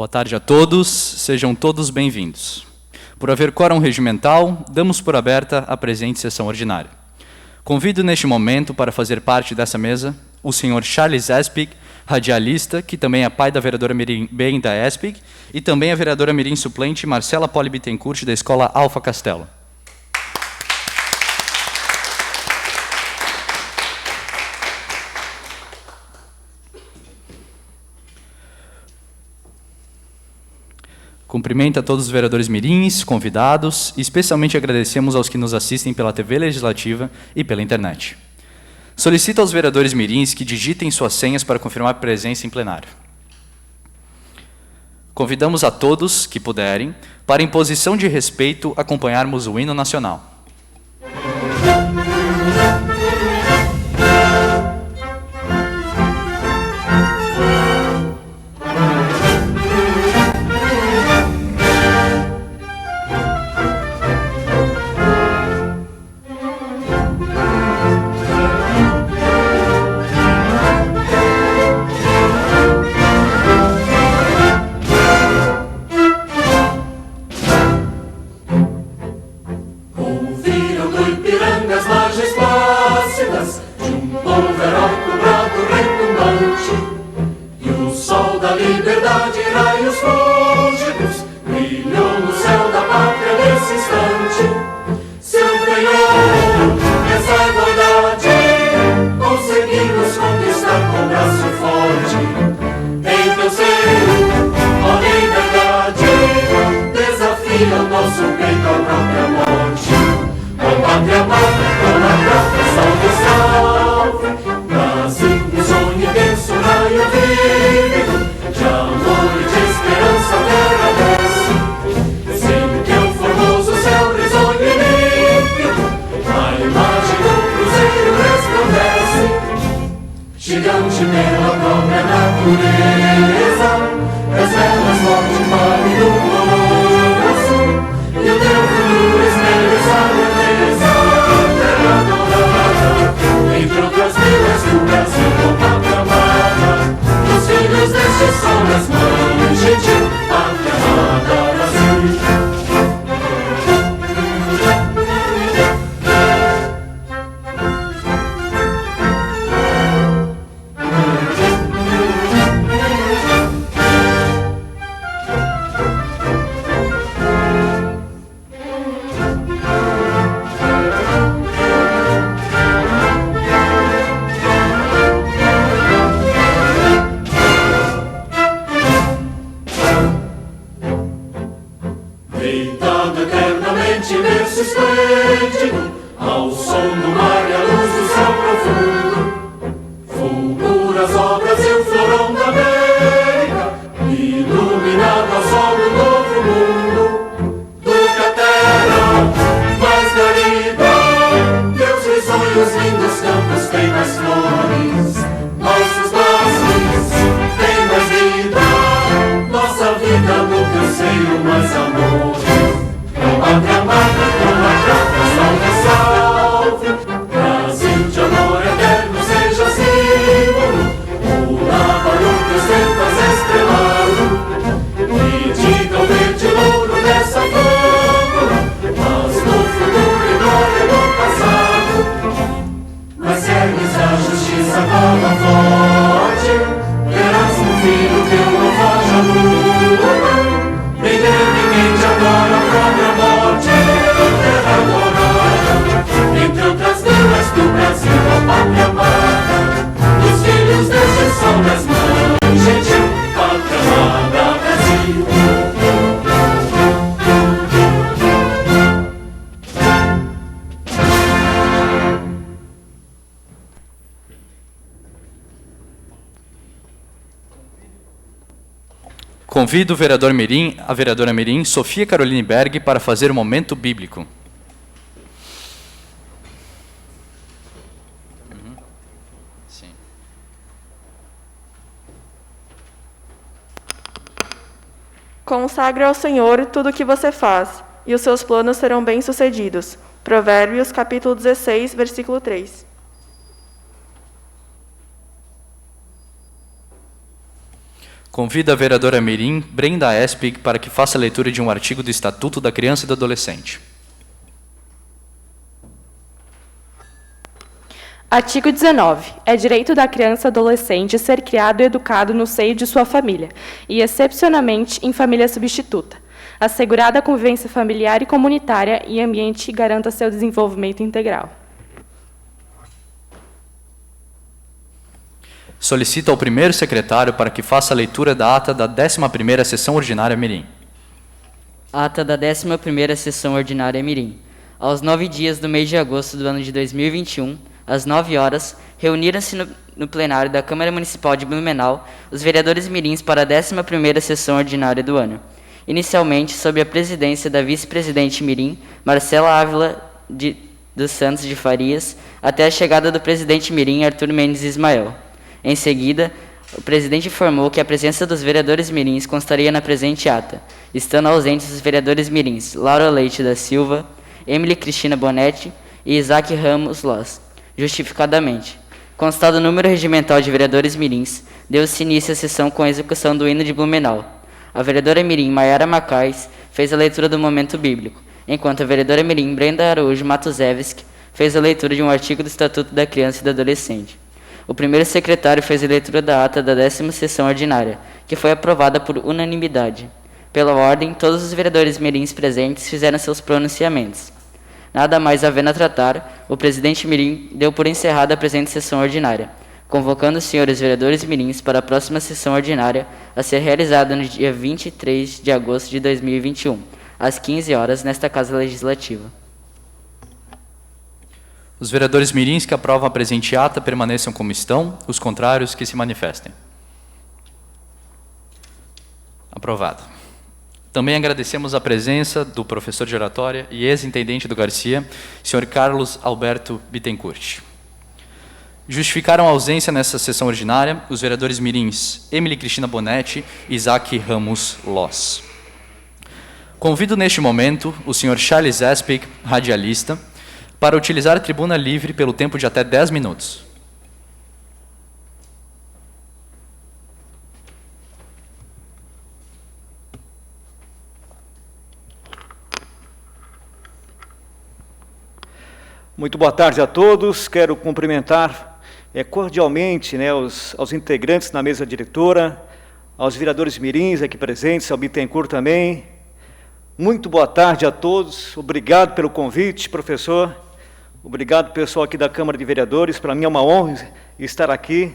Boa tarde a todos, sejam todos bem-vindos. Por haver quórum regimental, damos por aberta a presente sessão ordinária. Convido neste momento para fazer parte dessa mesa o senhor Charles Espig, radialista, que também é pai da vereadora Mirim Benda Espig, e também a vereadora Mirim suplente Marcela Poli Bittencourt, da Escola Alfa Castelo. Cumprimento a todos os vereadores mirins, convidados, e especialmente agradecemos aos que nos assistem pela TV Legislativa e pela internet. Solicito aos vereadores mirins que digitem suas senhas para confirmar presença em plenário. Convidamos a todos, que puderem, para em posição de respeito acompanharmos o hino nacional. Convido o vereador Mirim, a vereadora Mirim, Sofia Caroline Berg, para fazer o momento bíblico. Sim. Consagre ao Senhor tudo o que você faz, e os seus planos serão bem-sucedidos. Provérbios, capítulo 16, versículo 3. Convido a vereadora mirim Brenda Espig para que faça a leitura de um artigo do Estatuto da Criança e do Adolescente. Artigo 19. É direito da criança e adolescente ser criado e educado no seio de sua família, e, excepcionalmente, em família substituta, assegurada a convivência familiar e comunitária e ambiente que garanta seu desenvolvimento integral. Solicito ao primeiro secretário para que faça a leitura da ata da 11ª Sessão Ordinária mirim. Ata da 11ª Sessão Ordinária mirim. Aos 9 dias do mês de agosto do ano de 2021, às 9 horas, reuniram-se no plenário da Câmara Municipal de Blumenau os vereadores mirins para a 11ª Sessão Ordinária do ano. Inicialmente, sob a presidência da vice-presidente mirim, Marcela Ávila dos Santos de Farias, até a chegada do presidente mirim, Arthur Mendes Ismael. Em seguida, o presidente informou que a presença dos vereadores mirins constaria na presente ata, estando ausentes os vereadores mirins Laura Leite da Silva, Emily Cristina Bonetti e Isaac Ramos Loz. Justificadamente, constado o número regimental de vereadores mirins, deu-se início à sessão com a execução do hino de Blumenau. A vereadora mirim Maiara Macais fez a leitura do momento bíblico, enquanto a vereadora mirim Brenda Araújo Matuzewski fez a leitura de um artigo do Estatuto da Criança e do Adolescente. O primeiro secretário fez a leitura da ata da 10ª Sessão Ordinária, que foi aprovada por unanimidade. Pela ordem, todos os vereadores mirins presentes fizeram seus pronunciamentos. Nada mais havendo a tratar, o presidente mirim deu por encerrada a presente sessão ordinária, convocando os senhores vereadores mirins para a próxima sessão ordinária a ser realizada no dia 23 de agosto de 2021, às 15 horas, nesta Casa Legislativa. Os vereadores mirins que aprovam a presente ata permaneçam como estão, os contrários que se manifestem. Aprovado. Também agradecemos a presença do professor de oratória e ex-intendente do Garcia, senhor Carlos Alberto Bittencourt. Justificaram a ausência nessa sessão ordinária os vereadores mirins Emily Cristina Bonetti e Isaac Ramos Loz. Convido neste momento o senhor Charles Espig, radialista, para utilizar a tribuna livre pelo tempo de até 10 minutos. Muito boa tarde a todos. Quero cumprimentar cordialmente aos integrantes na mesa diretora, aos vereadores mirins aqui presentes, ao Bittencourt também. Muito boa tarde a todos. Obrigado pelo convite, professor. Obrigado, pessoal aqui da Câmara de Vereadores. Para mim é uma honra estar aqui,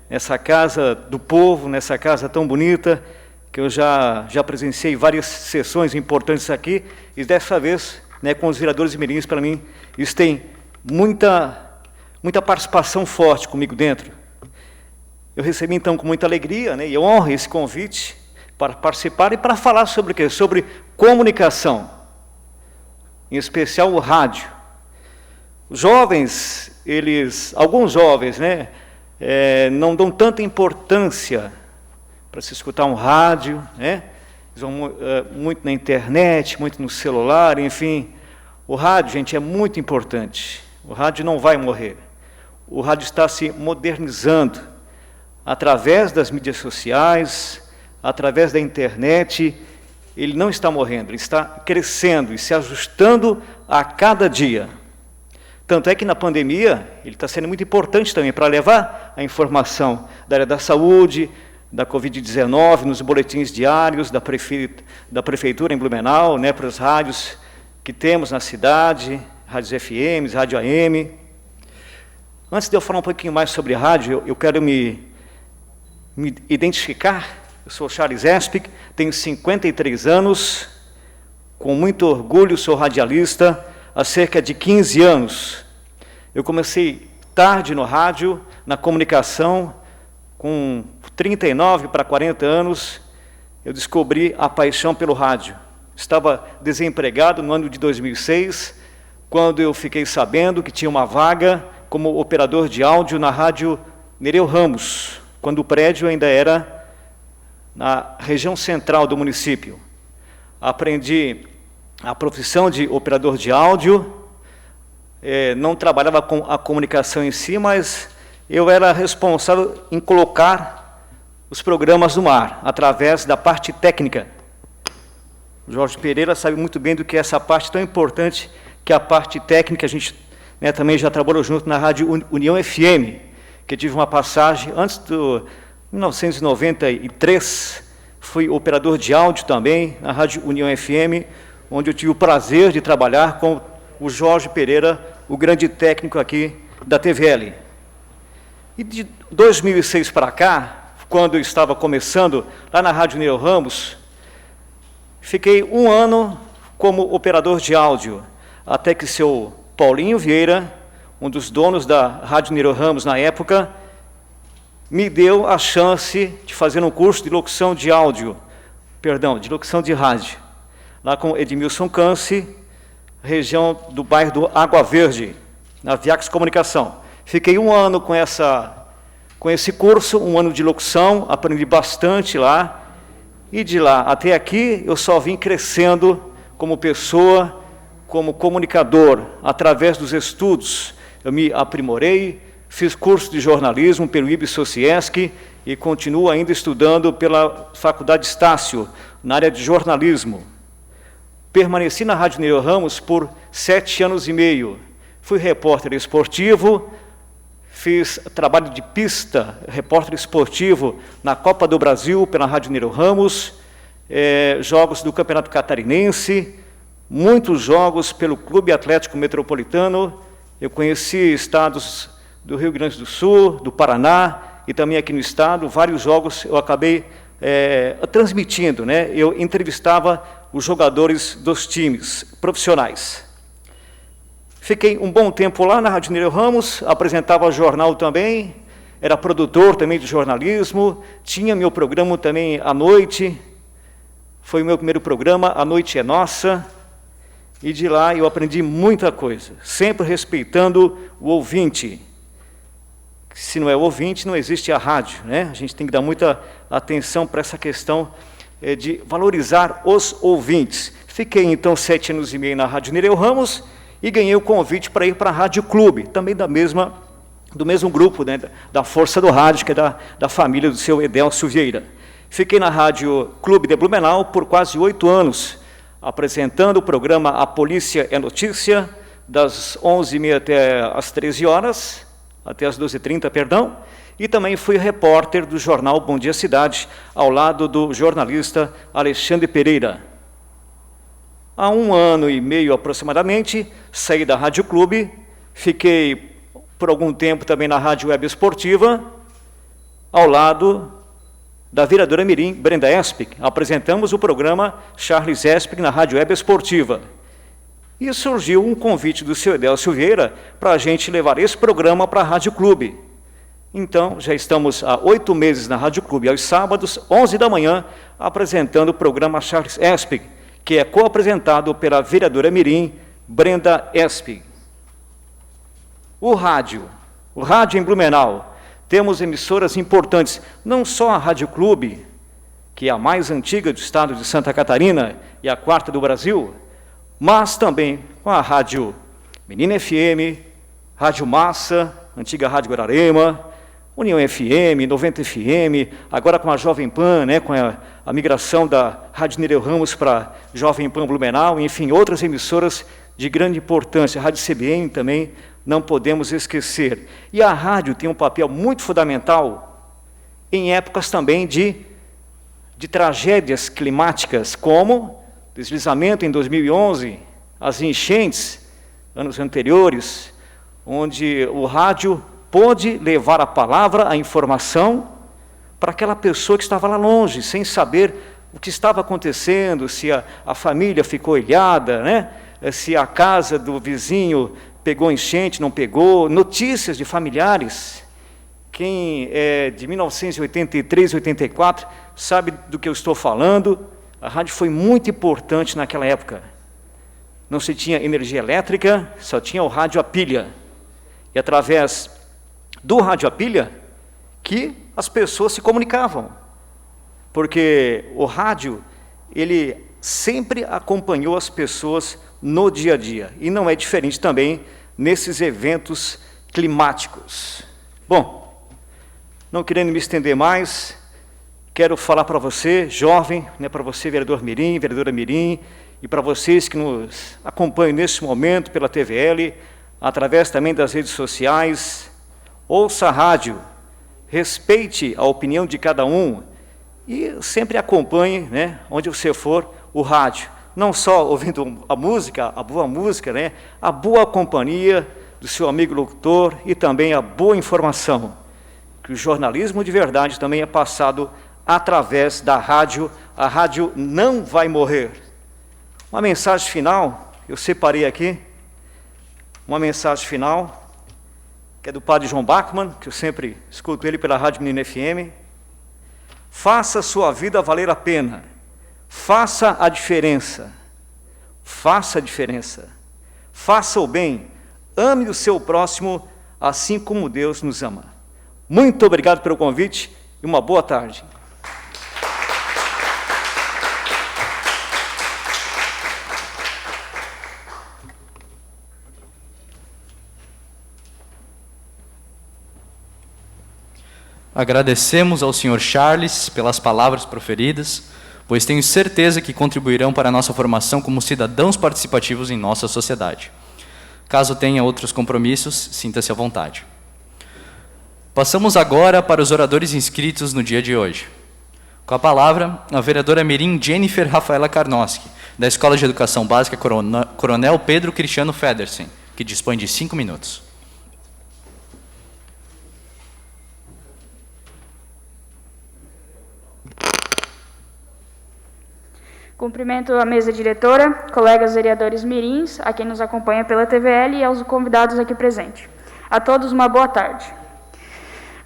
nessa casa do povo, nessa casa tão bonita, que eu já presenciei várias sessões importantes aqui, e dessa vez, com os vereadores mirins, para mim, isso tem muita participação forte comigo dentro. Eu recebi, então, com muita alegria, e honra esse convite para participar e para falar sobre o quê? Sobre comunicação, em especial o rádio. Os jovens, alguns jovens, não dão tanta importância para se escutar um rádio, Eles vão muito na internet, muito no celular, enfim. O rádio, gente, é muito importante. O rádio não vai morrer. O rádio está se modernizando através das mídias sociais, através da internet. Ele não está morrendo, ele está crescendo e se ajustando a cada dia. Tanto é que na pandemia, ele está sendo muito importante também para levar a informação da área da saúde, da Covid-19, nos boletins diários da Prefeitura em Blumenau, para os rádios que temos na cidade, rádios FMs, rádio AM. Antes de eu falar um pouquinho mais sobre rádio, eu quero me identificar. Eu sou Charles Espig, tenho 53 anos, com muito orgulho sou radialista, há cerca de 15 anos. Eu comecei tarde no rádio, na comunicação, com 39 para 40 anos, eu descobri a paixão pelo rádio. Estava desempregado no ano de 2006, quando eu fiquei sabendo que tinha uma vaga como operador de áudio na rádio Nereu Ramos, quando o prédio ainda era na região central do município. Aprendi a profissão de operador de áudio, não trabalhava com a comunicação em si, mas eu era responsável em colocar os programas no ar, através da parte técnica. O Jorge Pereira sabe muito bem do que é essa parte tão importante, que é a parte técnica. A gente também já trabalhou junto na Rádio União FM, que tive uma passagem antes do 1993, fui operador de áudio também na Rádio União FM, onde eu tive o prazer de trabalhar com o Jorge Pereira, o grande técnico aqui da TVL. E de 2006 para cá, quando eu estava começando lá na Rádio Nereu Ramos, fiquei 1 ano como operador de áudio, até que seu Paulinho Vieira, um dos donos da Rádio Nereu Ramos na época, me deu a chance de fazer um curso de locução de áudio, de locução de rádio, lá com Edmilson Canci, região do bairro do Água Verde, na Viax Comunicação. Fiquei 1 ano com esse curso, 1 ano de locução, aprendi bastante lá, e de lá até aqui eu só vim crescendo como pessoa, como comunicador, através dos estudos. Eu me aprimorei, fiz curso de jornalismo pelo IBSociesc e continuo ainda estudando pela Faculdade Estácio, na área de jornalismo. Permaneci na Rádio Nereu Ramos por 7 anos e meio. Fui repórter esportivo, fiz trabalho de pista, repórter esportivo na Copa do Brasil pela Rádio Nereu Ramos, jogos do Campeonato Catarinense, muitos jogos pelo Clube Atlético Metropolitano. Eu conheci estados do Rio Grande do Sul, do Paraná e também aqui no estado. Vários jogos eu acabei transmitindo, Eu entrevistava os jogadores dos times profissionais. Fiquei um bom tempo lá na Rádio Nereu Ramos, apresentava jornal também, era produtor também de jornalismo, tinha meu programa também à noite, foi o meu primeiro programa, A Noite é Nossa, e de lá eu aprendi muita coisa, sempre respeitando o ouvinte. Se não é o ouvinte, não existe a rádio, A gente tem que dar muita atenção para essa questão de valorizar os ouvintes. Fiquei, então, 7 anos e meio na Rádio Nereu Ramos e ganhei o convite para ir para a Rádio Clube, também do mesmo grupo, da Força do Rádio, que é da família do seu Edélcio Vieira. Fiquei na Rádio Clube de Blumenau por quase 8 anos, apresentando o programa A Polícia é Notícia, das 11h30 até as 13 horas, até as 12h30, perdão, e também fui repórter do jornal Bom Dia Cidade, ao lado do jornalista Alexandre Pereira. Há 1 ano e meio aproximadamente, saí da Rádio Clube, fiquei por algum tempo também na Rádio Web Esportiva, ao lado da vereadora mirim, Brenda Espig. Apresentamos o programa Charles Espig na Rádio Web Esportiva. E surgiu um convite do seu Edélcio Vieira para a gente levar esse programa para a Rádio Clube. Então, já estamos há 8 meses na Rádio Clube, aos sábados, 11 da manhã, apresentando o programa Charles Espig, que é co-apresentado pela vereadora mirim, Brenda Espig. O rádio em Blumenau, temos emissoras importantes, não só a Rádio Clube, que é a mais antiga do estado de Santa Catarina e a 4ª do Brasil, mas também com a Rádio Menina FM, Rádio Massa, antiga Rádio Guararema, União FM, 90 FM, agora com a Jovem Pan, com a migração da Rádio Nereu Ramos para Jovem Pan Blumenau, enfim, outras emissoras de grande importância, a Rádio CBN também, não podemos esquecer. E a rádio tem um papel muito fundamental em épocas também de tragédias climáticas, como deslizamento em 2011, as enchentes, anos anteriores, onde o rádio pôde levar a palavra, a informação, para aquela pessoa que estava lá longe, sem saber o que estava acontecendo, se a família ficou ilhada, se a casa do vizinho pegou enchente, não pegou, notícias de familiares. Quem é de 1983, 84, sabe do que eu estou falando. A rádio foi muito importante naquela época. Não se tinha energia elétrica, só tinha o rádio a pilha. E através do rádio a pilha que as pessoas se comunicavam. Porque o rádio, ele sempre acompanhou as pessoas no dia a dia. E não é diferente também nesses eventos climáticos. Bom, não querendo me estender mais, quero falar para você, jovem, né, para você, vereador Mirim, vereadora Mirim, e para vocês que nos acompanham neste momento pela TVL, através também das redes sociais, ouça a rádio, respeite a opinião de cada um e sempre acompanhe, né, onde você for, o rádio. Não só ouvindo a música, a boa música, né, a boa companhia do seu amigo locutor e também a boa informação, que o jornalismo de verdade também é passado através da rádio. A rádio não vai morrer. Uma mensagem final, eu separei aqui, uma mensagem final, que é do padre João Bachmann, que eu sempre escuto ele pela Rádio Menina FM. Faça sua vida valer a pena. Faça a diferença. Faça a diferença. Faça o bem. Ame o seu próximo, assim como Deus nos ama. Muito obrigado pelo convite e uma boa tarde. Agradecemos ao Sr. Charles pelas palavras proferidas, pois tenho certeza que contribuirão para a nossa formação como cidadãos participativos em nossa sociedade. Caso tenha outros compromissos, sinta-se à vontade. Passamos agora para os oradores inscritos no dia de hoje. Com a palavra, a vereadora mirim Jennifer Rafaela Karnoski, da Escola de Educação Básica Coronel Pedro Cristiano Federsen, que dispõe de 5 minutos. Cumprimento a mesa diretora, colegas vereadores mirins, a quem nos acompanha pela TVL e aos convidados aqui presentes. A todos uma boa tarde.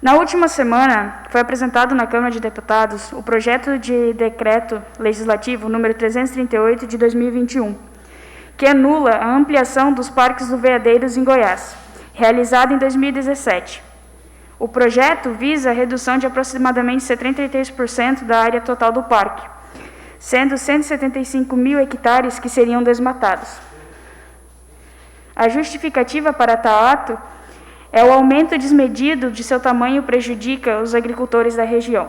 Na última semana, foi apresentado na Câmara de Deputados o projeto de decreto legislativo número 338 de 2021, que anula a ampliação dos parques do Veadeiros em Goiás, realizada em 2017. O projeto visa a redução de aproximadamente 73% da área total do parque, sendo 175 mil hectares que seriam desmatados. A justificativa para tal ato é o aumento desmedido de seu tamanho prejudica os agricultores da região.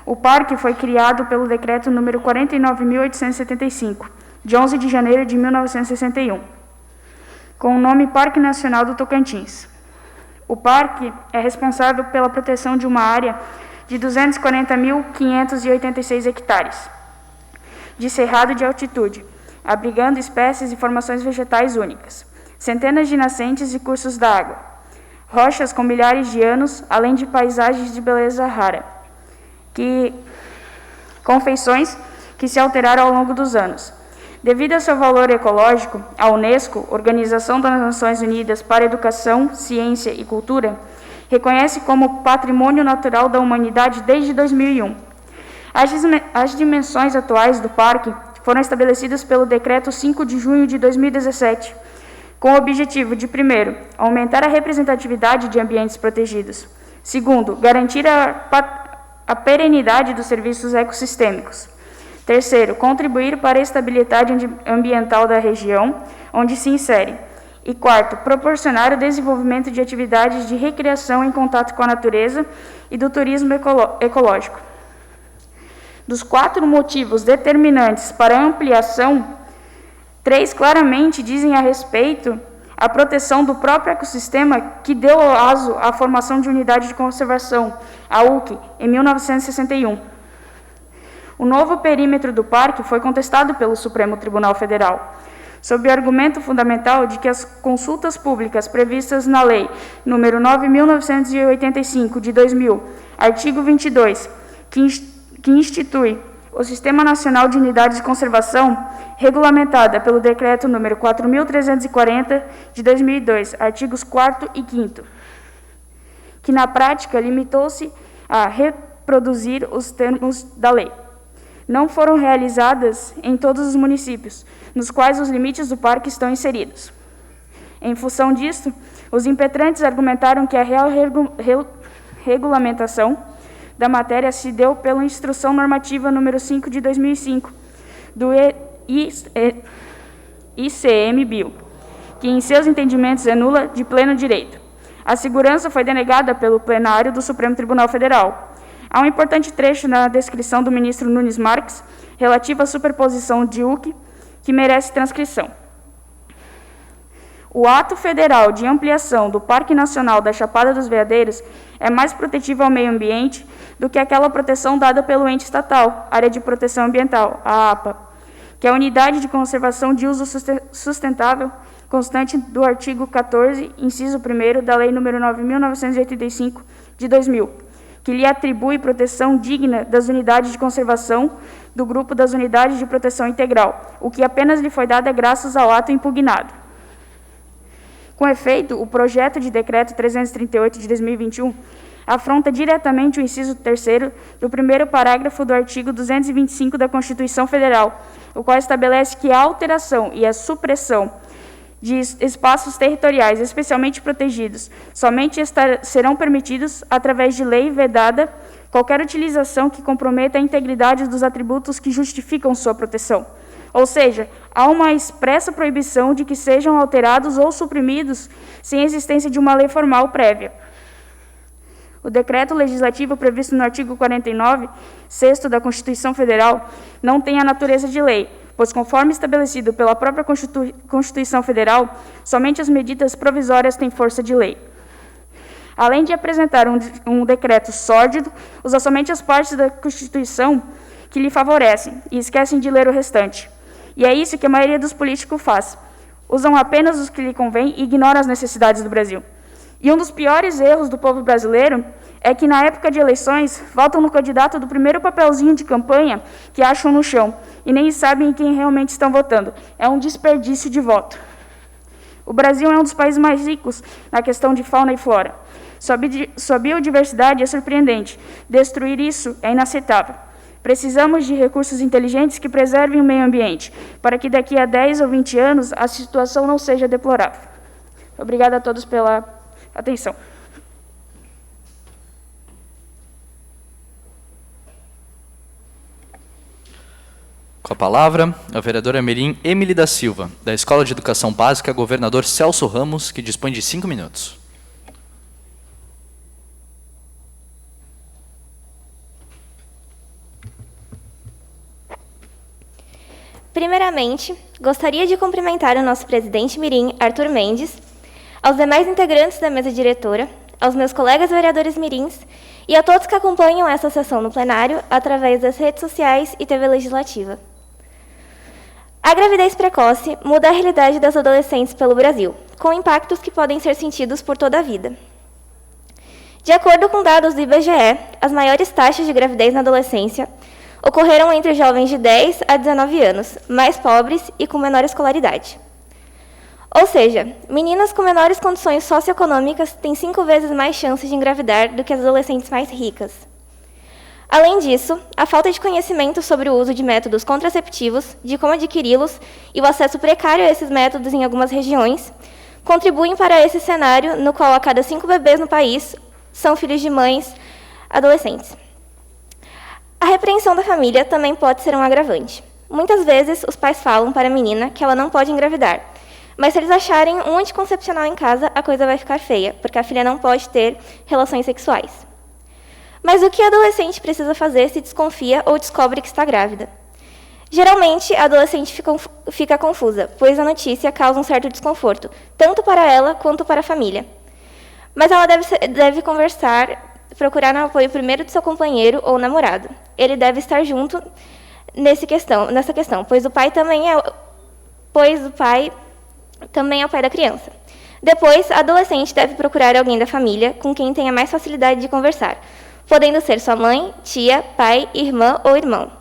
O parque foi criado pelo decreto número 49.875, de 11 de janeiro de 1961, com o nome Parque Nacional do Tocantins. O parque é responsável pela proteção de uma área de 240.586 hectares, de cerrado de altitude, abrigando espécies e formações vegetais únicas, centenas de nascentes e cursos d'água, rochas com milhares de anos, além de paisagens de beleza rara, com feições que se alteraram ao longo dos anos. Devido ao seu valor ecológico, a Unesco, Organização das Nações Unidas para a Educação, Ciência e Cultura, reconhece como Patrimônio Natural da Humanidade desde 2001. As dimensões atuais do parque foram estabelecidas pelo Decreto 5 de junho de 2017, com o objetivo de, primeiro, aumentar a representatividade de ambientes protegidos, segundo, garantir a perenidade dos serviços ecossistêmicos, terceiro, contribuir para a estabilidade ambiental da região onde se insere, e quarto, proporcionar o desenvolvimento de atividades de recreação em contato com a natureza e do turismo ecológico. Dos 4 motivos determinantes para a ampliação, 3 claramente dizem a respeito à proteção do próprio ecossistema que deu aso à formação de unidade de conservação, a UC, em 1961. O novo perímetro do parque foi contestado pelo Supremo Tribunal Federal, sob o argumento fundamental de que as consultas públicas previstas na Lei nº 9.985, de 2000, artigo 22, que institui o Sistema Nacional de Unidades de Conservação, regulamentada pelo Decreto nº 4.340, de 2002, artigos 4º e 5º, que na prática limitou-se a reproduzir os termos da lei. Não foram realizadas em todos os municípios, nos quais os limites do parque estão inseridos. Em função disto, os impetrantes argumentaram que a real regulamentação da matéria se deu pela Instrução Normativa número 5 de 2005, do ICMBio, que em seus entendimentos é nula de pleno direito. A segurança foi denegada pelo plenário do Supremo Tribunal Federal. Há um importante trecho na descrição do ministro Nunes Marques, relativo à superposição de UC, que merece transcrição. O ato federal de ampliação do Parque Nacional da Chapada dos Veadeiros é mais protetivo ao meio ambiente do que aquela proteção dada pelo ente estatal, Área de Proteção Ambiental, a APA, que é a Unidade de Conservação de Uso Sustentável, constante do artigo 14, inciso 1º da Lei nº 9.985, de 2000, que lhe atribui proteção digna das unidades de conservação do grupo das unidades de proteção integral, o que apenas lhe foi dado é graças ao ato impugnado. Com efeito, o projeto de decreto 338 de 2021 afronta diretamente o inciso 3º do primeiro parágrafo do artigo 225 da Constituição Federal, o qual estabelece que a alteração e a supressão de espaços territoriais especialmente protegidos somente serão permitidos através de lei vedada qualquer utilização que comprometa a integridade dos atributos que justificam sua proteção. Ou seja, há uma expressa proibição de que sejam alterados ou suprimidos sem existência de uma lei formal prévia. O decreto legislativo previsto no artigo 49, 6º da Constituição Federal, não tem a natureza de lei, pois, conforme estabelecido pela própria Constituição Federal, somente as medidas provisórias têm força de lei. Além de apresentar um decreto sórdido, usa somente as partes da Constituição que lhe favorecem e esquecem de ler o restante. E é isso que a maioria dos políticos faz. Usam apenas os que lhe convém e ignoram as necessidades do Brasil. E um dos piores erros do povo brasileiro é que, na época de eleições, votam no candidato do primeiro papelzinho de campanha que acham no chão e nem sabem em quem realmente estão votando. É um desperdício de voto. O Brasil é um dos países mais ricos na questão de fauna e flora. Sua biodiversidade é surpreendente. Destruir isso é inaceitável. Precisamos de recursos inteligentes que preservem o meio ambiente, para que daqui a 10 ou 20 anos a situação não seja deplorável. Obrigada a todos pela atenção. Com a palavra, a vereadora mirim Emily da Silva, da Escola de Educação Básica Governador Celso Ramos, que dispõe de 5 minutos. Primeiramente, gostaria de cumprimentar o nosso presidente mirim, Arthur Mendes, aos demais integrantes da mesa diretora, aos meus colegas vereadores mirins e a todos que acompanham essa sessão no plenário através das redes sociais e TV Legislativa. A gravidez precoce muda a realidade das adolescentes pelo Brasil, com impactos que podem ser sentidos por toda a vida. De acordo com dados do IBGE, as maiores taxas de gravidez na adolescência ocorreram entre jovens de 10 a 19 anos, mais pobres e com menor escolaridade. Ou seja, meninas com menores condições socioeconômicas têm 5 vezes mais chances de engravidar do que as adolescentes mais ricas. Além disso, a falta de conhecimento sobre o uso de métodos contraceptivos, de como adquiri-los e o acesso precário a esses métodos em algumas regiões contribuem para esse cenário no qual a cada 5 bebês no país são filhos de mães adolescentes. A repreensão da família também pode ser um agravante. Muitas vezes, os pais falam para a menina que ela não pode engravidar, mas se eles acharem um anticoncepcional em casa, a coisa vai ficar feia, porque a filha não pode ter relações sexuais. Mas o que a adolescente precisa fazer se desconfia ou descobre que está grávida? Geralmente, a adolescente fica confusa, pois a notícia causa um certo desconforto, tanto para ela quanto para a família. Mas ela deve conversar, procurar o apoio primeiro do seu companheiro ou namorado. Ele deve estar junto nessa questão, pois o pai também é o pai da criança. Depois, a adolescente deve procurar alguém da família com quem tenha mais facilidade de conversar, podendo ser sua mãe, tia, pai, irmã ou irmão,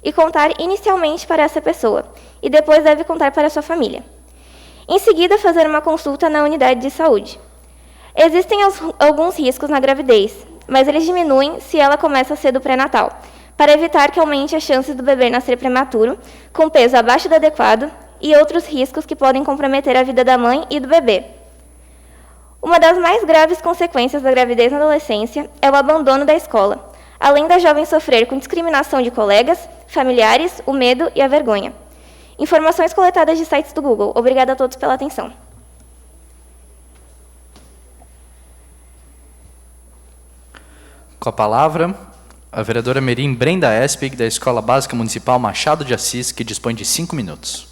e contar inicialmente para essa pessoa, e depois deve contar para sua família. Em seguida, fazer uma consulta na unidade de saúde. Existem alguns riscos na gravidez, mas eles diminuem se ela começa cedo pré-natal, para evitar que aumente as chances do bebê nascer prematuro, com peso abaixo do adequado, e outros riscos que podem comprometer a vida da mãe e do bebê. Uma das mais graves consequências da gravidez na adolescência é o abandono da escola, além da jovem sofrer com discriminação de colegas, familiares, o medo e a vergonha. Informações coletadas de sites do Google. Obrigada a todos pela atenção. Com a palavra, a vereadora Mirim Brenda Espig, da Escola Básica Municipal Machado de Assis, que dispõe de 5 minutos.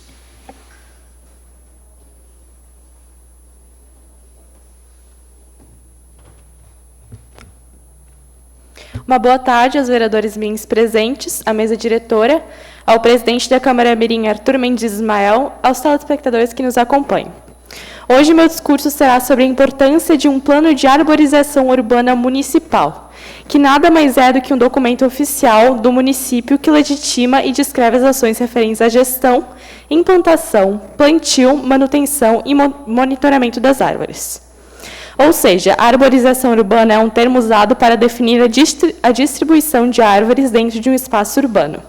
Uma boa tarde aos vereadores mirins presentes, à mesa diretora, ao presidente da Câmara Mirim, Arthur Mendes Ismael, aos telespectadores que nos acompanham. Hoje meu discurso será sobre a importância de um plano de arborização urbana municipal, que nada mais é do que um documento oficial do município que legitima e descreve as ações referentes à gestão, implantação, plantio, manutenção e monitoramento das árvores. Ou seja, a arborização urbana é um termo usado para definir a distribuição de árvores dentro de um espaço urbano.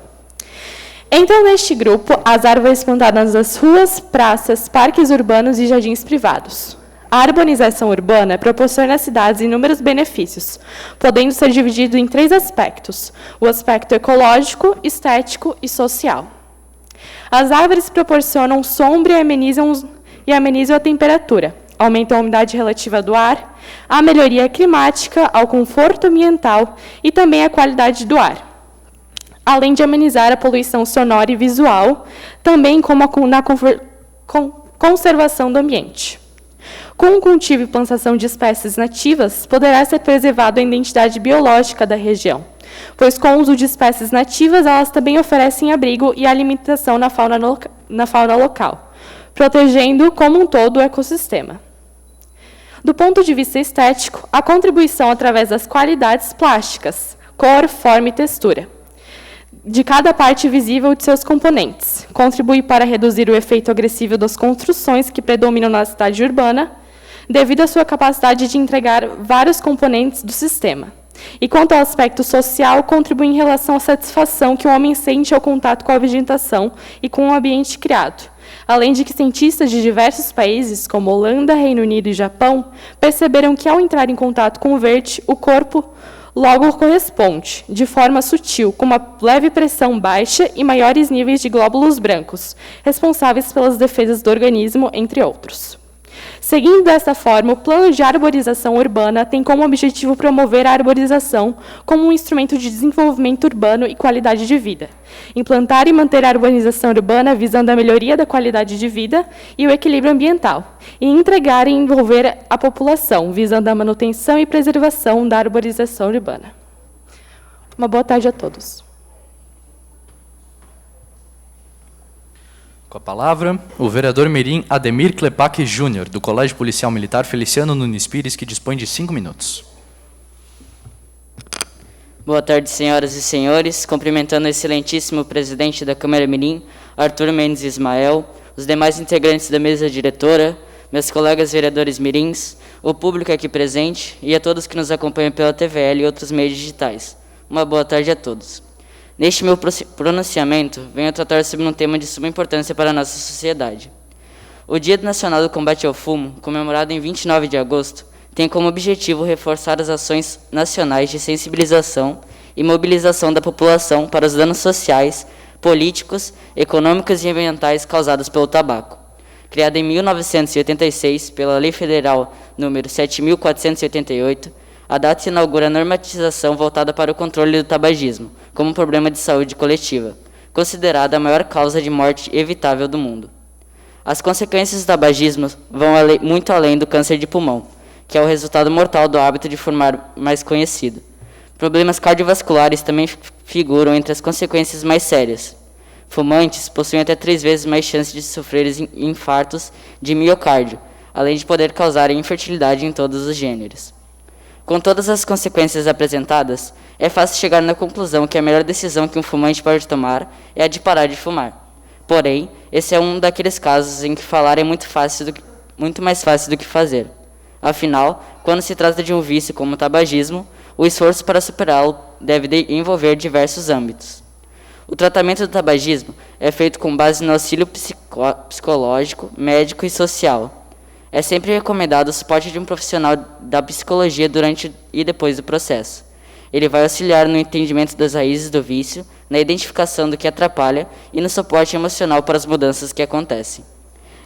Entram neste grupo as árvores plantadas nas ruas, praças, parques urbanos e jardins privados. A arborização urbana proporciona às cidades inúmeros benefícios, podendo ser dividido em 3 aspectos: o aspecto ecológico, estético e social. As árvores proporcionam sombra e amenizam a temperatura, aumentam a umidade relativa do ar, a melhoria climática, ao conforto ambiental e também a qualidade do ar, além de amenizar a poluição sonora e visual, também como na conservação do ambiente. Com o cultivo e plantação de espécies nativas, poderá ser preservada a identidade biológica da região, pois com o uso de espécies nativas, elas também oferecem abrigo e alimentação na fauna local, protegendo como um todo o ecossistema. Do ponto de vista estético, a contribuição através das qualidades plásticas, cor, forma e textura, de cada parte visível de seus componentes, contribui para reduzir o efeito agressivo das construções que predominam na cidade urbana, devido à sua capacidade de entregar vários componentes do sistema. E quanto ao aspecto social, contribui em relação à satisfação que o homem sente ao contato com a vegetação e com o ambiente criado. Além de que cientistas de diversos países, como Holanda, Reino Unido e Japão, perceberam que, ao entrar em contato com o verde, o corpo logo corresponde, de forma sutil, com uma leve pressão baixa e maiores níveis de glóbulos brancos, responsáveis pelas defesas do organismo, entre outros. Seguindo dessa forma, o plano de arborização urbana tem como objetivo promover a arborização como um instrumento de desenvolvimento urbano e qualidade de vida. Implantar e manter a arborização urbana visando a melhoria da qualidade de vida e o equilíbrio ambiental. E entregar e envolver a população, visando a manutenção e preservação da arborização urbana. Uma boa tarde a todos. Com a palavra, o vereador mirim Ademir Klepak Júnior, do Colégio Policial Militar Feliciano Nunes Pires, que dispõe de 5 minutos. Boa tarde, senhoras e senhores. Cumprimentando o excelentíssimo presidente da Câmara Mirim, Arthur Mendes Ismael, os demais integrantes da mesa diretora, meus colegas vereadores mirins, o público aqui presente e a todos que nos acompanham pela TVL e outros meios digitais. Uma boa tarde a todos. Neste meu pronunciamento, venho tratar sobre um tema de suma importância para a nossa sociedade. O Dia Nacional do Combate ao Fumo, comemorado em 29 de agosto, tem como objetivo reforçar as ações nacionais de sensibilização e mobilização da população para os danos sociais, políticos, econômicos e ambientais causados pelo tabaco. Criada em 1986 pela Lei Federal nº 7.488, a data inaugura a normatização voltada para o controle do tabagismo, como um problema de saúde coletiva, considerada a maior causa de morte evitável do mundo. As consequências do tabagismo vão muito além do câncer de pulmão, que é o resultado mortal do hábito de fumar mais conhecido. Problemas cardiovasculares também figuram entre as consequências mais sérias. Fumantes possuem até 3 vezes mais chances de sofrer infartos de miocárdio, além de poder causar infertilidade em todos os gêneros. Com todas as consequências apresentadas, é fácil chegar na conclusão que a melhor decisão que um fumante pode tomar é a de parar de fumar. Porém, esse é um daqueles casos em que falar é muito mais fácil do que fazer. Afinal, quando se trata de um vício como o tabagismo, o esforço para superá-lo deve envolver diversos âmbitos. O tratamento do tabagismo é feito com base no auxílio psicológico, médico e social. É sempre recomendado o suporte de um profissional da psicologia durante e depois do processo. Ele vai auxiliar no entendimento das raízes do vício, na identificação do que atrapalha e no suporte emocional para as mudanças que acontecem.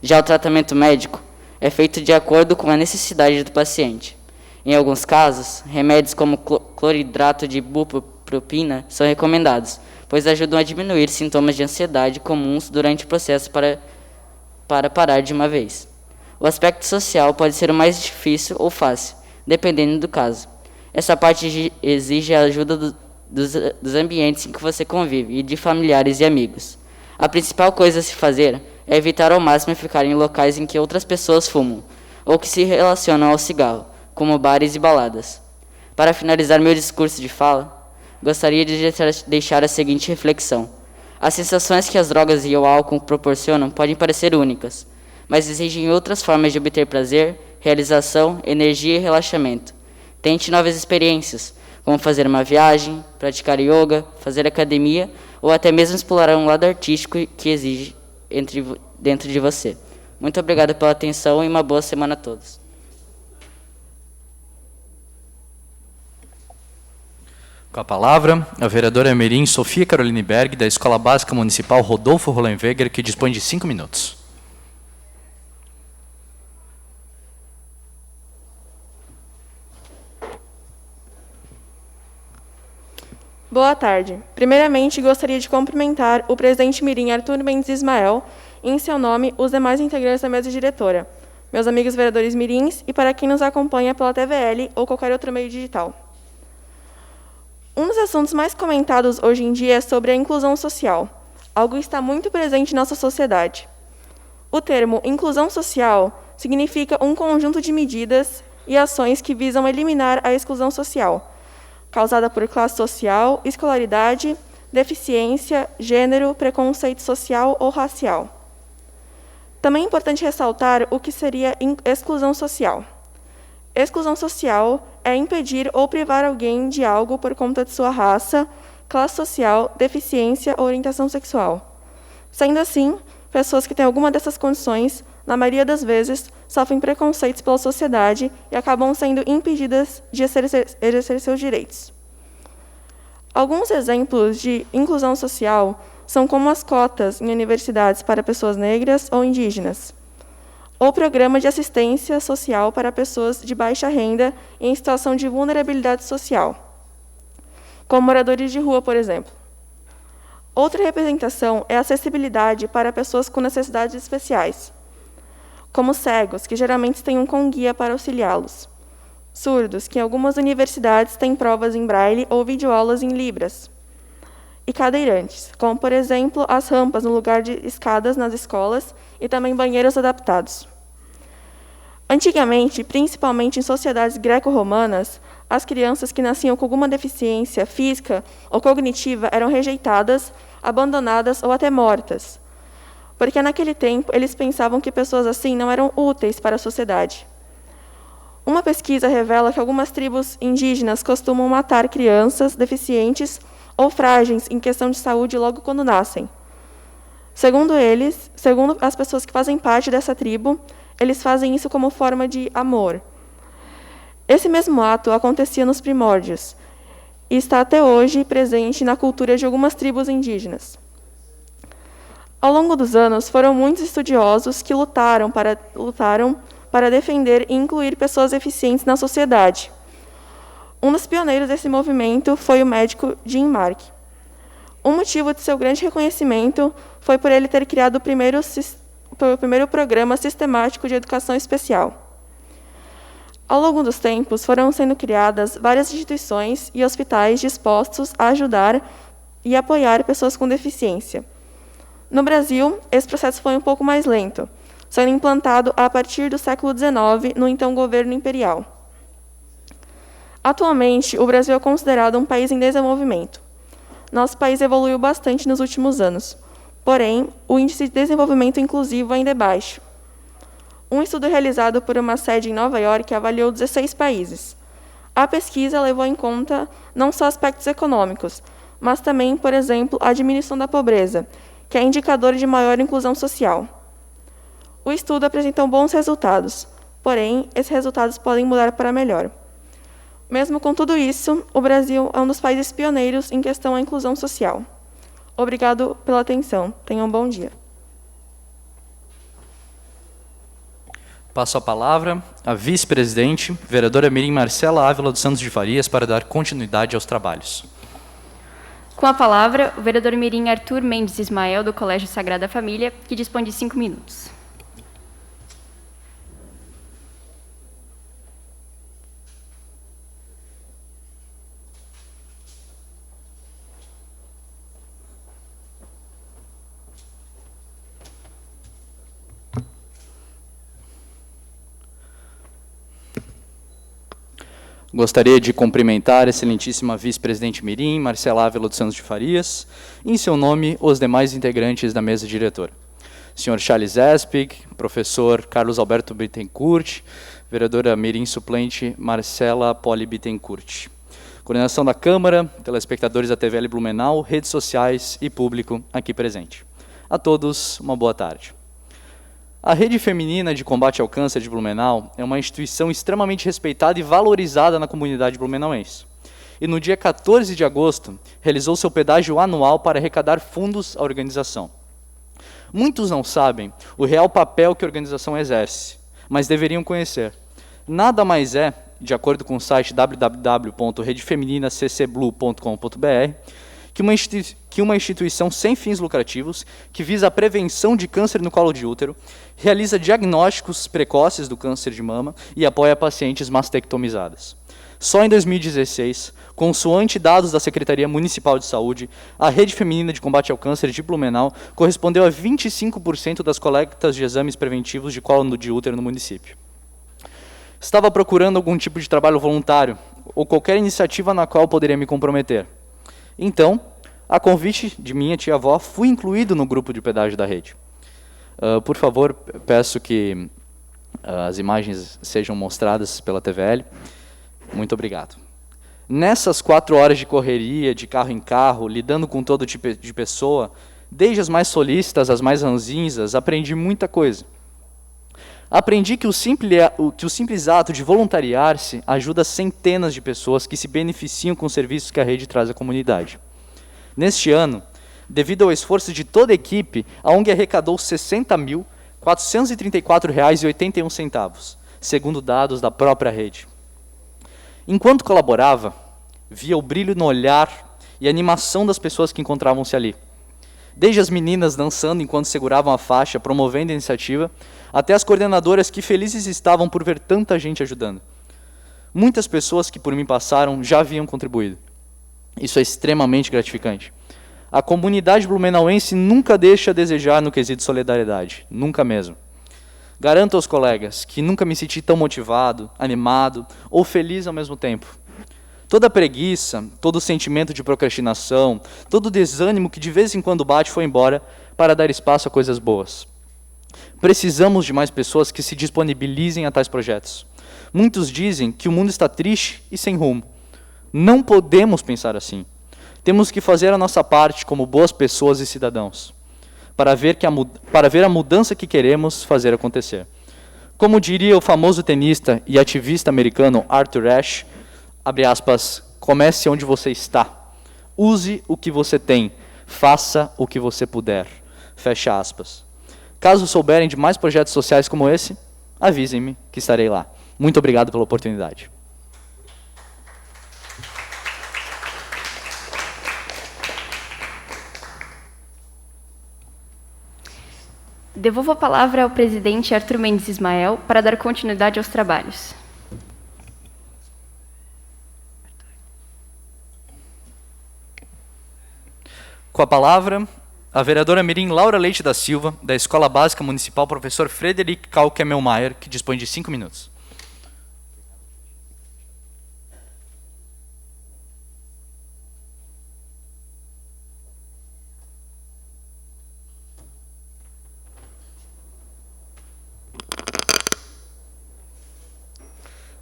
Já o tratamento médico é feito de acordo com a necessidade do paciente. Em alguns casos, remédios como cloridrato de propina são recomendados, pois ajudam a diminuir sintomas de ansiedade comuns durante o processo para parar de uma vez. O aspecto social pode ser o mais difícil ou fácil, dependendo do caso. Essa parte exige a ajuda dos ambientes em que você convive e de familiares e amigos. A principal coisa a se fazer é evitar ao máximo ficar em locais em que outras pessoas fumam ou que se relacionam ao cigarro, como bares e baladas. Para finalizar meu discurso de fala, gostaria de deixar a seguinte reflexão. As sensações que as drogas e o álcool proporcionam podem parecer únicas, mas exigem outras formas de obter prazer, realização, energia e relaxamento. Tente novas experiências, como fazer uma viagem, praticar yoga, fazer academia ou até mesmo explorar um lado artístico que exige dentro de você. Muito obrigado pela atenção e uma boa semana a todos. Com a palavra, a vereadora mirim Sofia Caroline Berg, da Escola Básica Municipal Rodolfo Hollenweger, que dispõe de 5 minutos. Boa tarde. Primeiramente, gostaria de cumprimentar o presidente mirim Arthur Mendes Ismael e, em seu nome, os demais integrantes da mesa diretora, meus amigos vereadores mirins e para quem nos acompanha pela TVL ou qualquer outro meio digital. Um dos assuntos mais comentados hoje em dia é sobre a inclusão social, algo que está muito presente em nossa sociedade. O termo inclusão social significa um conjunto de medidas e ações que visam eliminar a exclusão social, causada por classe social, escolaridade, deficiência, gênero, preconceito social ou racial. Também é importante ressaltar o que seria exclusão social. Exclusão social é impedir ou privar alguém de algo por conta de sua raça, classe social, deficiência ou orientação sexual. Sendo assim, pessoas que têm alguma dessas condições, na maioria das vezes, sofrem preconceitos pela sociedade e acabam sendo impedidas de exercer seus direitos. Alguns exemplos de inclusão social são como as cotas em universidades para pessoas negras ou indígenas, ou programa de assistência social para pessoas de baixa renda e em situação de vulnerabilidade social, como moradores de rua, por exemplo. Outra representação é a acessibilidade para pessoas com necessidades especiais, como cegos, que geralmente têm um com-guia para auxiliá-los, surdos, que em algumas universidades têm provas em braille ou videoaulas em libras, e cadeirantes, como, por exemplo, as rampas no lugar de escadas nas escolas e também banheiros adaptados. Antigamente, principalmente em sociedades greco-romanas, as crianças que nasciam com alguma deficiência física ou cognitiva eram rejeitadas, abandonadas ou até mortas, porque naquele tempo eles pensavam que pessoas assim não eram úteis para a sociedade. Uma pesquisa revela que algumas tribos indígenas costumam matar crianças deficientes ou frágeis em questão de saúde logo quando nascem. Segundo as pessoas que fazem parte dessa tribo, eles fazem isso como forma de amor. Esse mesmo ato acontecia nos primórdios e está até hoje presente na cultura de algumas tribos indígenas. Ao longo dos anos, foram muitos estudiosos que lutaram para defender e incluir pessoas deficientes na sociedade. Um dos pioneiros desse movimento foi o médico Jim Mark. Um motivo de seu grande reconhecimento foi por ele ter criado o primeiro programa sistemático de educação especial. Ao longo dos tempos, foram sendo criadas várias instituições e hospitais dispostos a ajudar e apoiar pessoas com deficiência. No Brasil, esse processo foi um pouco mais lento, sendo implantado a partir do século XIX, no então governo imperial. Atualmente, o Brasil é considerado um país em desenvolvimento. Nosso país evoluiu bastante nos últimos anos, porém, o índice de desenvolvimento inclusivo ainda é baixo. Um estudo realizado por uma sede em Nova York avaliou 16 países. A pesquisa levou em conta não só aspectos econômicos, mas também, por exemplo, a diminuição da pobreza, que é indicador de maior inclusão social. O estudo apresentou bons resultados, porém, esses resultados podem mudar para melhor. Mesmo com tudo isso, o Brasil é um dos países pioneiros em questão à inclusão social. Obrigado pela atenção. Tenham um bom dia. Passo a palavra à vice-presidente, vereadora mirim Marcela Ávila dos Santos de Farias, para dar continuidade aos trabalhos. Com a palavra, o vereador mirim Arthur Mendes Ismael, do Colégio Sagrada Família, que dispõe de 5 minutos. Gostaria de cumprimentar a excelentíssima vice-presidente mirim, Marcela Ávila dos Santos de Farias, e, em seu nome, os demais integrantes da mesa diretora. Senhor Charles Espig, professor Carlos Alberto Bittencourt, vereadora mirim suplente Marcela Poli Bittencourt. Coordenação da Câmara, telespectadores da TVL Blumenau, redes sociais e público aqui presente. A todos, uma boa tarde. A Rede Feminina de Combate ao Câncer de Blumenau é uma instituição extremamente respeitada e valorizada na comunidade blumenauense. E no dia 14 de agosto, realizou seu pedágio anual para arrecadar fundos à organização. Muitos não sabem o real papel que a organização exerce, mas deveriam conhecer. Nada mais é, de acordo com o site www.redefemininaccblue.com.br, que uma instituição sem fins lucrativos, que visa a prevenção de câncer no colo de útero, realiza diagnósticos precoces do câncer de mama e apoia pacientes mastectomizadas. Só em 2016, consoante dados da Secretaria Municipal de Saúde, a Rede Feminina de Combate ao Câncer de Blumenau correspondeu a 25% das coletas de exames preventivos de colo de útero no município. Estava procurando algum tipo de trabalho voluntário ou qualquer iniciativa na qual poderia me comprometer. Então, a convite de minha tia-avó, fui incluído no grupo de pedágio da rede. Por favor, peço que as imagens sejam mostradas pela TVL. Muito obrigado. Nessas 4 horas de correria, de carro em carro, lidando com todo tipo de pessoa, desde as mais solícitas às mais ranzinzas, aprendi muita coisa. Aprendi que o simples ato de voluntariar-se ajuda centenas de pessoas que se beneficiam com os serviços que a rede traz à comunidade. Neste ano, devido ao esforço de toda a equipe, a ONG arrecadou R$ 60.434,81, segundo dados da própria rede. Enquanto colaborava, via o brilho no olhar e a animação das pessoas que encontravam-se ali. Desde as meninas dançando enquanto seguravam a faixa, promovendo a iniciativa, até as coordenadoras que felizes estavam por ver tanta gente ajudando. Muitas pessoas que por mim passaram já haviam contribuído. Isso é extremamente gratificante. A comunidade blumenauense nunca deixa a desejar no quesito solidariedade, nunca mesmo. Garanto aos colegas que nunca me senti tão motivado, animado ou feliz ao mesmo tempo. Toda a preguiça, todo o sentimento de procrastinação, todo o desânimo que de vez em quando bate foi embora para dar espaço a coisas boas. Precisamos de mais pessoas que se disponibilizem a tais projetos. Muitos dizem que o mundo está triste e sem rumo. Não podemos pensar assim. Temos que fazer a nossa parte como boas pessoas e cidadãos, para ver a mudança que queremos fazer acontecer. Como diria o famoso tenista e ativista americano Arthur Ashe, abre aspas, comece onde você está, use o que você tem, faça o que você puder, fecha aspas. Caso souberem de mais projetos sociais como esse, avisem-me que estarei lá. Muito obrigado pela oportunidade. Devolvo a palavra ao presidente Arthur Mendes Ismael para dar continuidade aos trabalhos. Com a palavra, a vereadora mirim Laura Leite da Silva, da Escola Básica Municipal Professor Frederic Kalkemelmaier, que dispõe de 5 minutos.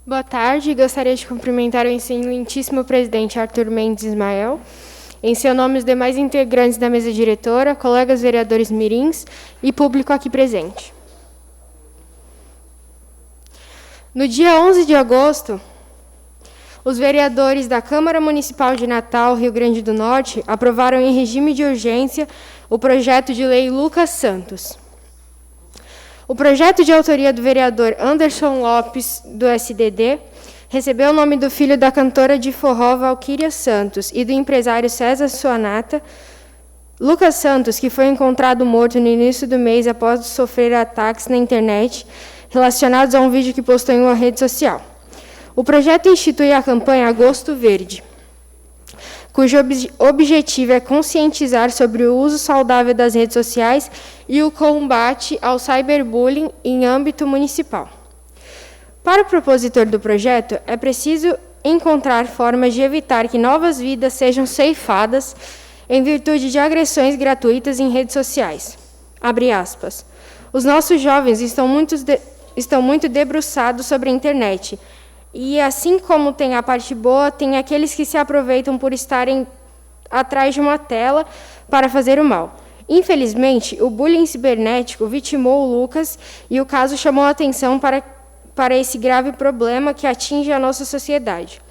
Boa tarde, gostaria de cumprimentar o excelentíssimo presidente Arthur Mendes Ismael, em seu nome os demais integrantes da mesa diretora, colegas vereadores mirins e público aqui presente. No dia 11 de agosto, os vereadores da Câmara Municipal de Natal, Rio Grande do Norte, aprovaram em regime de urgência o projeto de lei Lucas Santos. O projeto de autoria do vereador Anderson Lopes, do SDD, recebeu o nome do filho da cantora de forró Valquíria Santos e do empresário César Suanata. Lucas Santos, que foi encontrado morto no início do mês após sofrer ataques na internet relacionados a um vídeo que postou em uma rede social. O projeto institui a campanha Agosto Verde, cujo objetivo é conscientizar sobre o uso saudável das redes sociais e o combate ao cyberbullying em âmbito municipal. Para o propositor do projeto, é preciso encontrar formas de evitar que novas vidas sejam ceifadas em virtude de agressões gratuitas em redes sociais. Abre aspas. Os nossos jovens estão muito debruçados sobre a internet, e assim como tem a parte boa, tem aqueles que se aproveitam por estarem atrás de uma tela para fazer o mal. Infelizmente, o bullying cibernético vitimou o Lucas e o caso chamou a atenção para esse grave problema que atinge a nossa sociedade.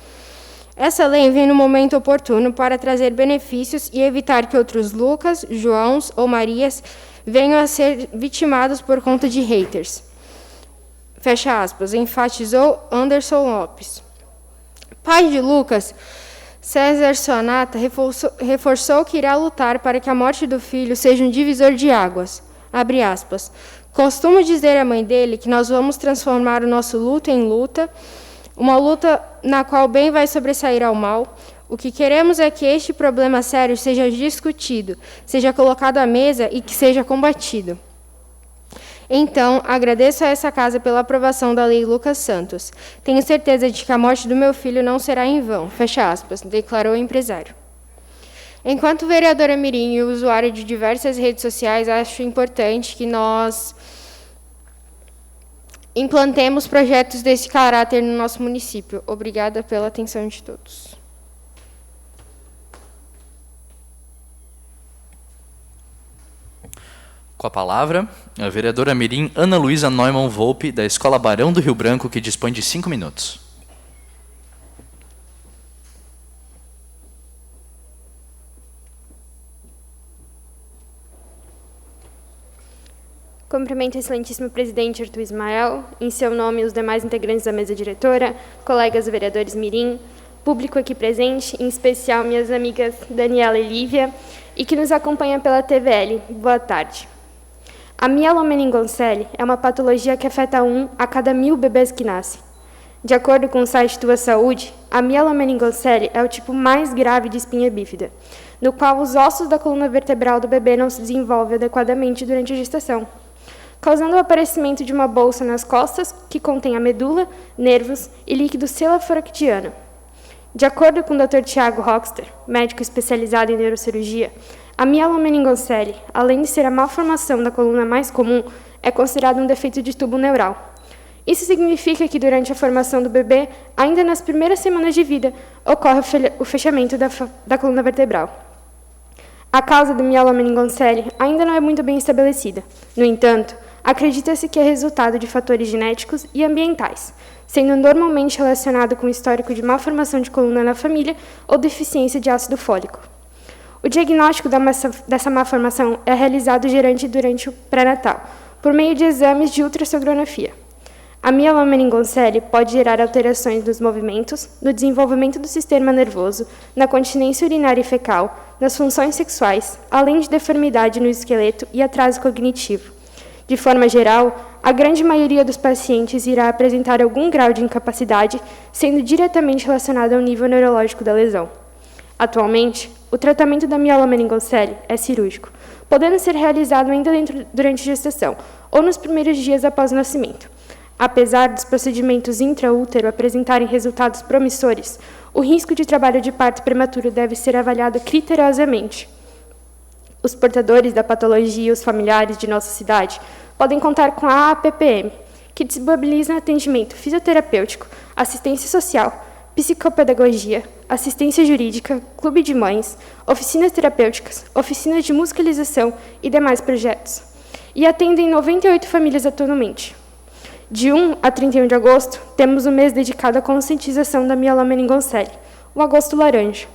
Essa lei vem no momento oportuno para trazer benefícios e evitar que outros Lucas, Joãos ou Marias venham a ser vitimados por conta de haters. Fecha aspas, enfatizou Anderson Lopes. Pai de Lucas, César Sonata reforçou que irá lutar para que a morte do filho seja um divisor de águas. Abre aspas. Costumo dizer à mãe dele que nós vamos transformar o nosso luto em luta, uma luta na qual o bem vai sobressair ao mal. O que queremos é que este problema sério seja discutido, seja colocado à mesa e que seja combatido. Então, agradeço a essa casa pela aprovação da Lei Lucas Santos. Tenho certeza de que a morte do meu filho não será em vão, fecha aspas, declarou o empresário. Enquanto vereadora mirim e usuária de diversas redes sociais, acho importante que nós implantemos projetos desse caráter no nosso município. Obrigada pela atenção de todos. Com a palavra, a vereadora mirim Ana Luísa Neumann Volpe, da Escola Barão do Rio Branco, que dispõe de 5 minutos. Cumprimento o excelentíssimo presidente Arthur Ismael, em seu nome os demais integrantes da mesa diretora, colegas vereadores mirim, público aqui presente, em especial minhas amigas Daniela e Lívia, e que nos acompanha pela TVL. Boa tarde. A mielomeningocele é uma patologia que afeta 1 a cada 1000 bebês que nascem. De acordo com o site Tua Saúde, a mielomeningocele é o tipo mais grave de espinha bífida, no qual os ossos da coluna vertebral do bebê não se desenvolvem adequadamente durante a gestação, causando o aparecimento de uma bolsa nas costas que contém a medula, nervos e líquido cefalorraquidiano. De acordo com o Dr. Tiago Rockster, médico especializado em neurocirurgia, a mielomeningocele, além de ser a malformação da coluna mais comum, é considerada um defeito de tubo neural. Isso significa que durante a formação do bebê, ainda nas primeiras semanas de vida, ocorre o fechamento da coluna vertebral. A causa do mielomeningocele ainda não é muito bem estabelecida. No entanto, acredita-se que é resultado de fatores genéticos e ambientais, sendo normalmente relacionado com o histórico de malformação de coluna na família ou deficiência de ácido fólico. O diagnóstico dessa malformação é realizado durante o pré-natal, por meio de exames de ultrassonografia. A mielomeningocele pode gerar alterações nos movimentos, no desenvolvimento do sistema nervoso, na continência urinária e fecal, nas funções sexuais, além de deformidade no esqueleto e atraso cognitivo. De forma geral, a grande maioria dos pacientes irá apresentar algum grau de incapacidade, sendo diretamente relacionado ao nível neurológico da lesão. Atualmente, o tratamento da mielomeningocele é cirúrgico, podendo ser realizado ainda durante a gestação ou nos primeiros dias após o nascimento. Apesar dos procedimentos intraútero apresentarem resultados promissores, o risco de trabalho de parto prematuro deve ser avaliado criteriosamente. Os portadores da patologia e os familiares de nossa cidade podem contar com a APPM, que disponibiliza atendimento fisioterapêutico, assistência social, psicopedagogia, assistência jurídica, clube de mães, oficinas terapêuticas, oficinas de musicalização e demais projetos. E atendem 98 famílias atualmente. De 1 a 31 de agosto, temos um mês dedicado à conscientização da mielomeningocele, o Agosto Laranja.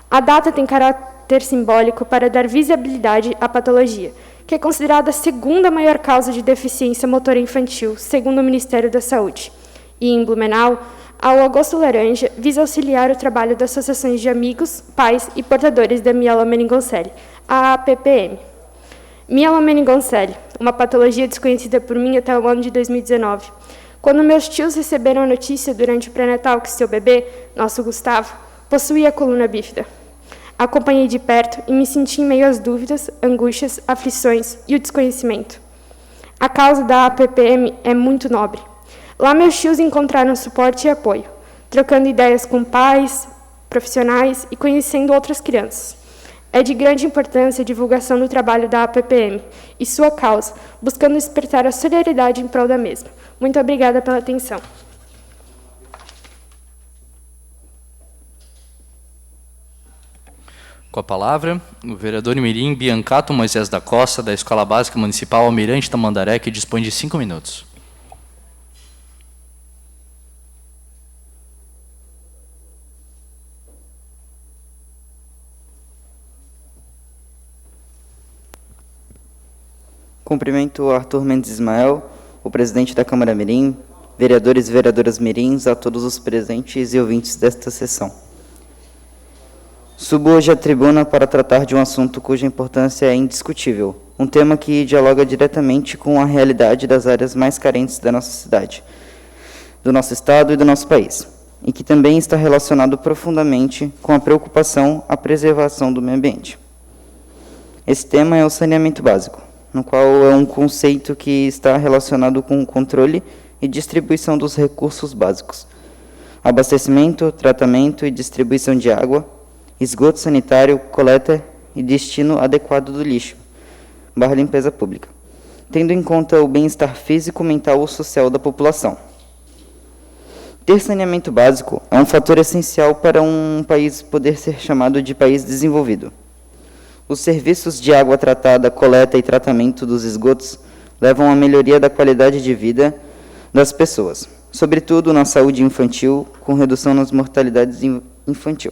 A data tem caráter simbólico para dar visibilidade à patologia, que é considerada a segunda maior causa de deficiência motora infantil, segundo o Ministério da Saúde. E em Blumenau, A Agosto Laranja visa auxiliar o trabalho das associações de amigos, pais e portadores da mielomeningocele, a APPM. Mielomeningocele, uma patologia desconhecida por mim até o ano de 2019. Quando meus tios receberam a notícia durante o pré-natal que seu bebê, nosso Gustavo, possuía a coluna bífida. Acompanhei de perto e me senti em meio às dúvidas, angústias, aflições e o desconhecimento. A causa da APPM é muito nobre. Lá meus tios encontraram suporte e apoio, trocando ideias com pais, profissionais e conhecendo outras crianças. É de grande importância a divulgação do trabalho da APPM e sua causa, buscando despertar a solidariedade em prol da mesma. Muito obrigada pela atenção. Com a palavra, o vereador mirim Biancato Moisés da Costa, da Escola Básica Municipal Almirante Tamandaré, que dispõe de 5 minutos. Cumprimento o Arthur Mendes Ismael, o presidente da Câmara Mirim, vereadores e vereadoras mirins, a todos os presentes e ouvintes desta sessão. Subo hoje à tribuna para tratar de um assunto cuja importância é indiscutível, um tema que dialoga diretamente com a realidade das áreas mais carentes da nossa cidade, do nosso estado e do nosso país, e que também está relacionado profundamente com a preocupação à preservação do meio ambiente. Esse tema é o saneamento básico, no qual é um conceito que está relacionado com o controle e distribuição dos recursos básicos, abastecimento, tratamento e distribuição de água, esgoto sanitário, coleta e destino adequado do lixo, limpeza pública, tendo em conta o bem-estar físico, mental ou social da população. Ter saneamento básico é um fator essencial para um país poder ser chamado de país desenvolvido. Os serviços de água tratada, coleta e tratamento dos esgotos levam à melhoria da qualidade de vida das pessoas, sobretudo na saúde infantil, com redução nas mortalidades infantil.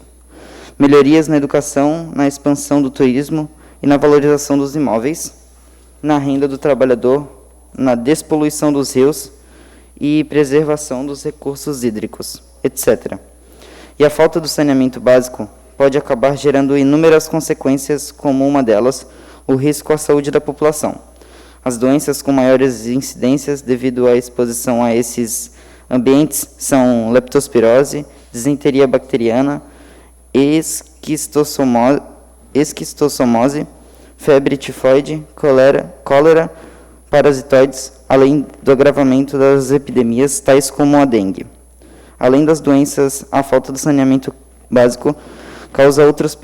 Melhorias na educação, na expansão do turismo e na valorização dos imóveis, na renda do trabalhador, na despoluição dos rios e preservação dos recursos hídricos, etc. E a falta do saneamento básico pode acabar gerando inúmeras consequências, como uma delas, o risco à saúde da população. As doenças com maiores incidências devido à exposição a esses ambientes são leptospirose, disenteria bacteriana, esquistossomose, febre tifoide, cólera, parasitoides, além do agravamento das epidemias, tais como a dengue. Além das doenças, a falta do saneamento básico causa outros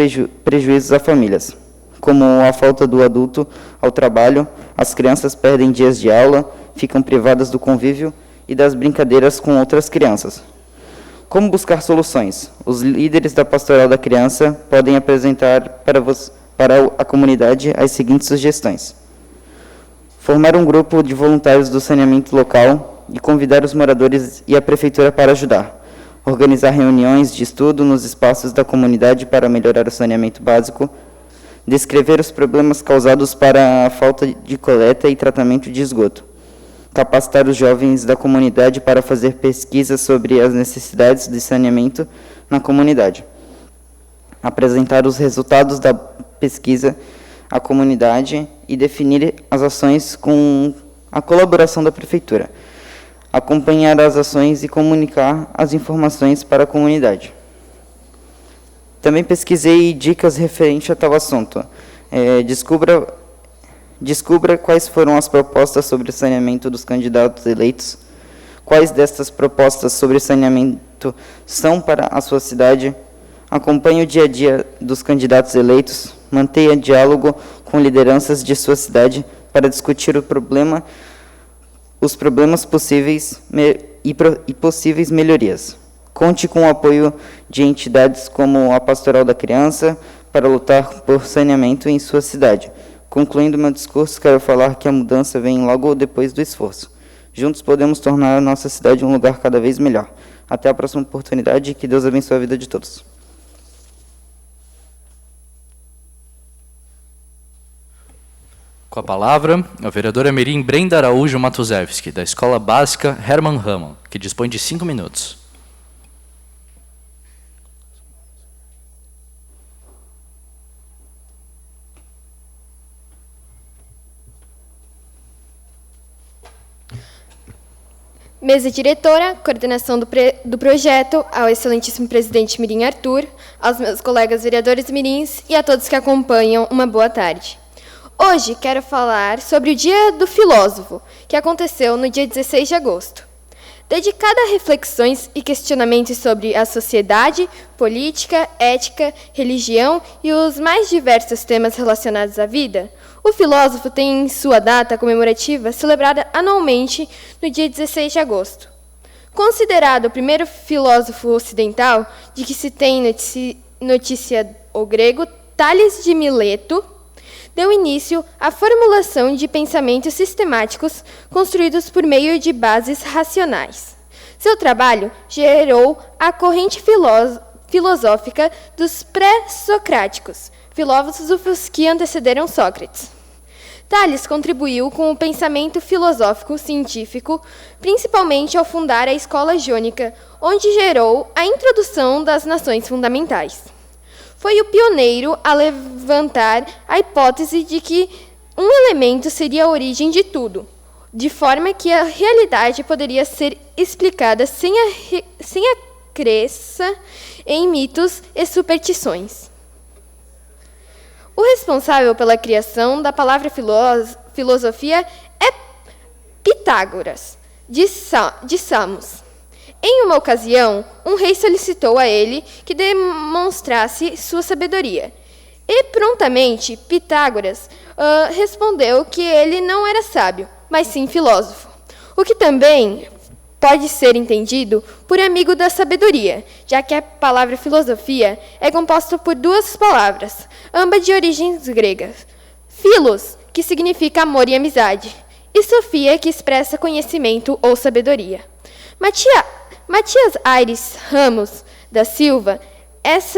prejuízos a famílias, como a falta do adulto ao trabalho, as crianças perdem dias de aula, ficam privadas do convívio e das brincadeiras com outras crianças. Como buscar soluções? Os líderes da Pastoral da Criança podem apresentar para a comunidade as seguintes sugestões: formar um grupo de voluntários do saneamento local e convidar os moradores e a prefeitura para ajudar. Organizar reuniões de estudo nos espaços da comunidade para melhorar o saneamento básico. Descrever os problemas causados para a falta de coleta e tratamento de esgoto. Capacitar os jovens da comunidade para fazer pesquisas sobre as necessidades de saneamento na comunidade. Apresentar os resultados da pesquisa à comunidade e definir as ações com a colaboração da prefeitura. Acompanhar as ações e comunicar as informações para a comunidade. Também pesquisei dicas referentes a tal assunto. Descubra quais foram as propostas sobre saneamento dos candidatos eleitos, quais destas propostas sobre saneamento são para a sua cidade, acompanhe o dia a dia dos candidatos eleitos, mantenha diálogo com lideranças de sua cidade para discutir os problemas possíveis e possíveis melhorias. Conte com o apoio de entidades como a Pastoral da Criança para lutar por saneamento em sua cidade. Concluindo meu discurso, quero falar que a mudança vem logo depois do esforço. Juntos podemos tornar a nossa cidade um lugar cada vez melhor. Até a próxima oportunidade e que Deus abençoe a vida de todos. Com a palavra, a vereadora mirim Brenda Araújo Matuzewski, da Escola Básica Hermann Rama, que dispõe de 5 minutos. Mesa diretora, coordenação do projeto, ao excelentíssimo presidente Mirim Arthur, aos meus colegas vereadores mirins e a todos que acompanham, uma boa tarde. Hoje quero falar sobre o Dia do Filósofo, que aconteceu no dia 16 de agosto. Dedicada a reflexões e questionamentos sobre a sociedade, política, ética, religião e os mais diversos temas relacionados à vida, o filósofo tem sua data comemorativa celebrada anualmente no dia 16 de agosto. Considerado o primeiro filósofo ocidental de que se tem notícia, o grego Tales de Mileto deu início à formulação de pensamentos sistemáticos construídos por meio de bases racionais. Seu trabalho gerou a corrente filosófica dos pré-socráticos, filósofos que antecederam Sócrates. Tales contribuiu com o pensamento filosófico científico, principalmente ao fundar a Escola Jônica, onde gerou a introdução das nações fundamentais. Foi o pioneiro a levantar a hipótese de que um elemento seria a origem de tudo, de forma que a realidade poderia ser explicada sem a crença em mitos e superstições. O responsável pela criação da palavra filosofia é Pitágoras, de Samos. Em uma ocasião, um rei solicitou a ele que demonstrasse sua sabedoria. E prontamente, Pitágoras respondeu que ele não era sábio, mas sim filósofo. O que também pode ser entendido por amigo da sabedoria, já que a palavra filosofia é composta por duas palavras, ambas de origens gregas. Philos, que significa amor e amizade, e Sofia, que expressa conhecimento ou sabedoria. Matias Aires Ramos da Silva,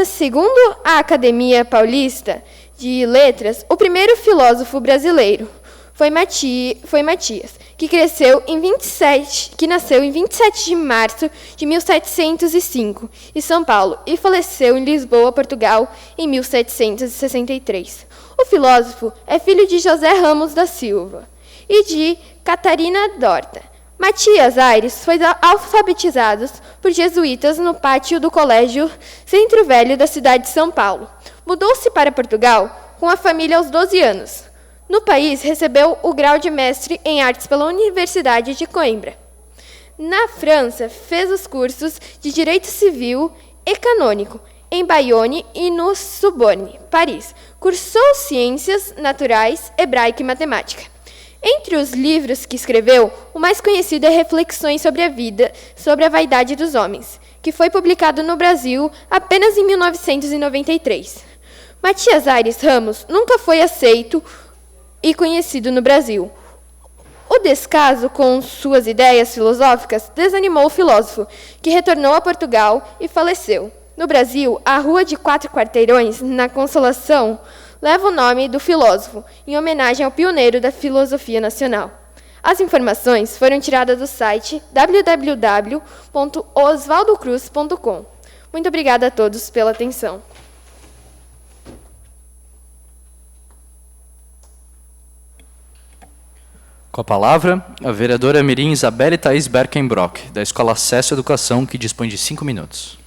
segundo a Academia Paulista de Letras, o primeiro filósofo brasileiro foi Matias, que nasceu em 27 de março de 1705, em São Paulo, e faleceu em Lisboa, Portugal, em 1763. O filósofo é filho de José Ramos da Silva e de Catarina Dorta. Matias Aires foi alfabetizado por jesuítas no pátio do Colégio Centro Velho da cidade de São Paulo. Mudou-se para Portugal com a família aos 12 anos. No país, recebeu o grau de mestre em artes pela Universidade de Coimbra. Na França, fez os cursos de Direito Civil e Canônico em Bayonne e no Sorbonne, Paris. Cursou Ciências Naturais, Hebraica e Matemática. Entre os livros que escreveu, o mais conhecido é Reflexões sobre a Vida, sobre a Vaidade dos Homens, que foi publicado no Brasil apenas em 1993. Matias Aires Ramos nunca foi aceito e conhecido no Brasil. O descaso com suas ideias filosóficas desanimou o filósofo, que retornou a Portugal e faleceu. No Brasil, a Rua de 4 Quarteirões, na Consolação, leva o nome do filósofo, em homenagem ao pioneiro da filosofia nacional. As informações foram tiradas do site www.osvaldocruz.com. Muito obrigada a todos pela atenção. Com a palavra, a vereadora mirim Isabelle Thaís Berkenbrock, da Escola Acesso à Educação, que dispõe de 5 minutos.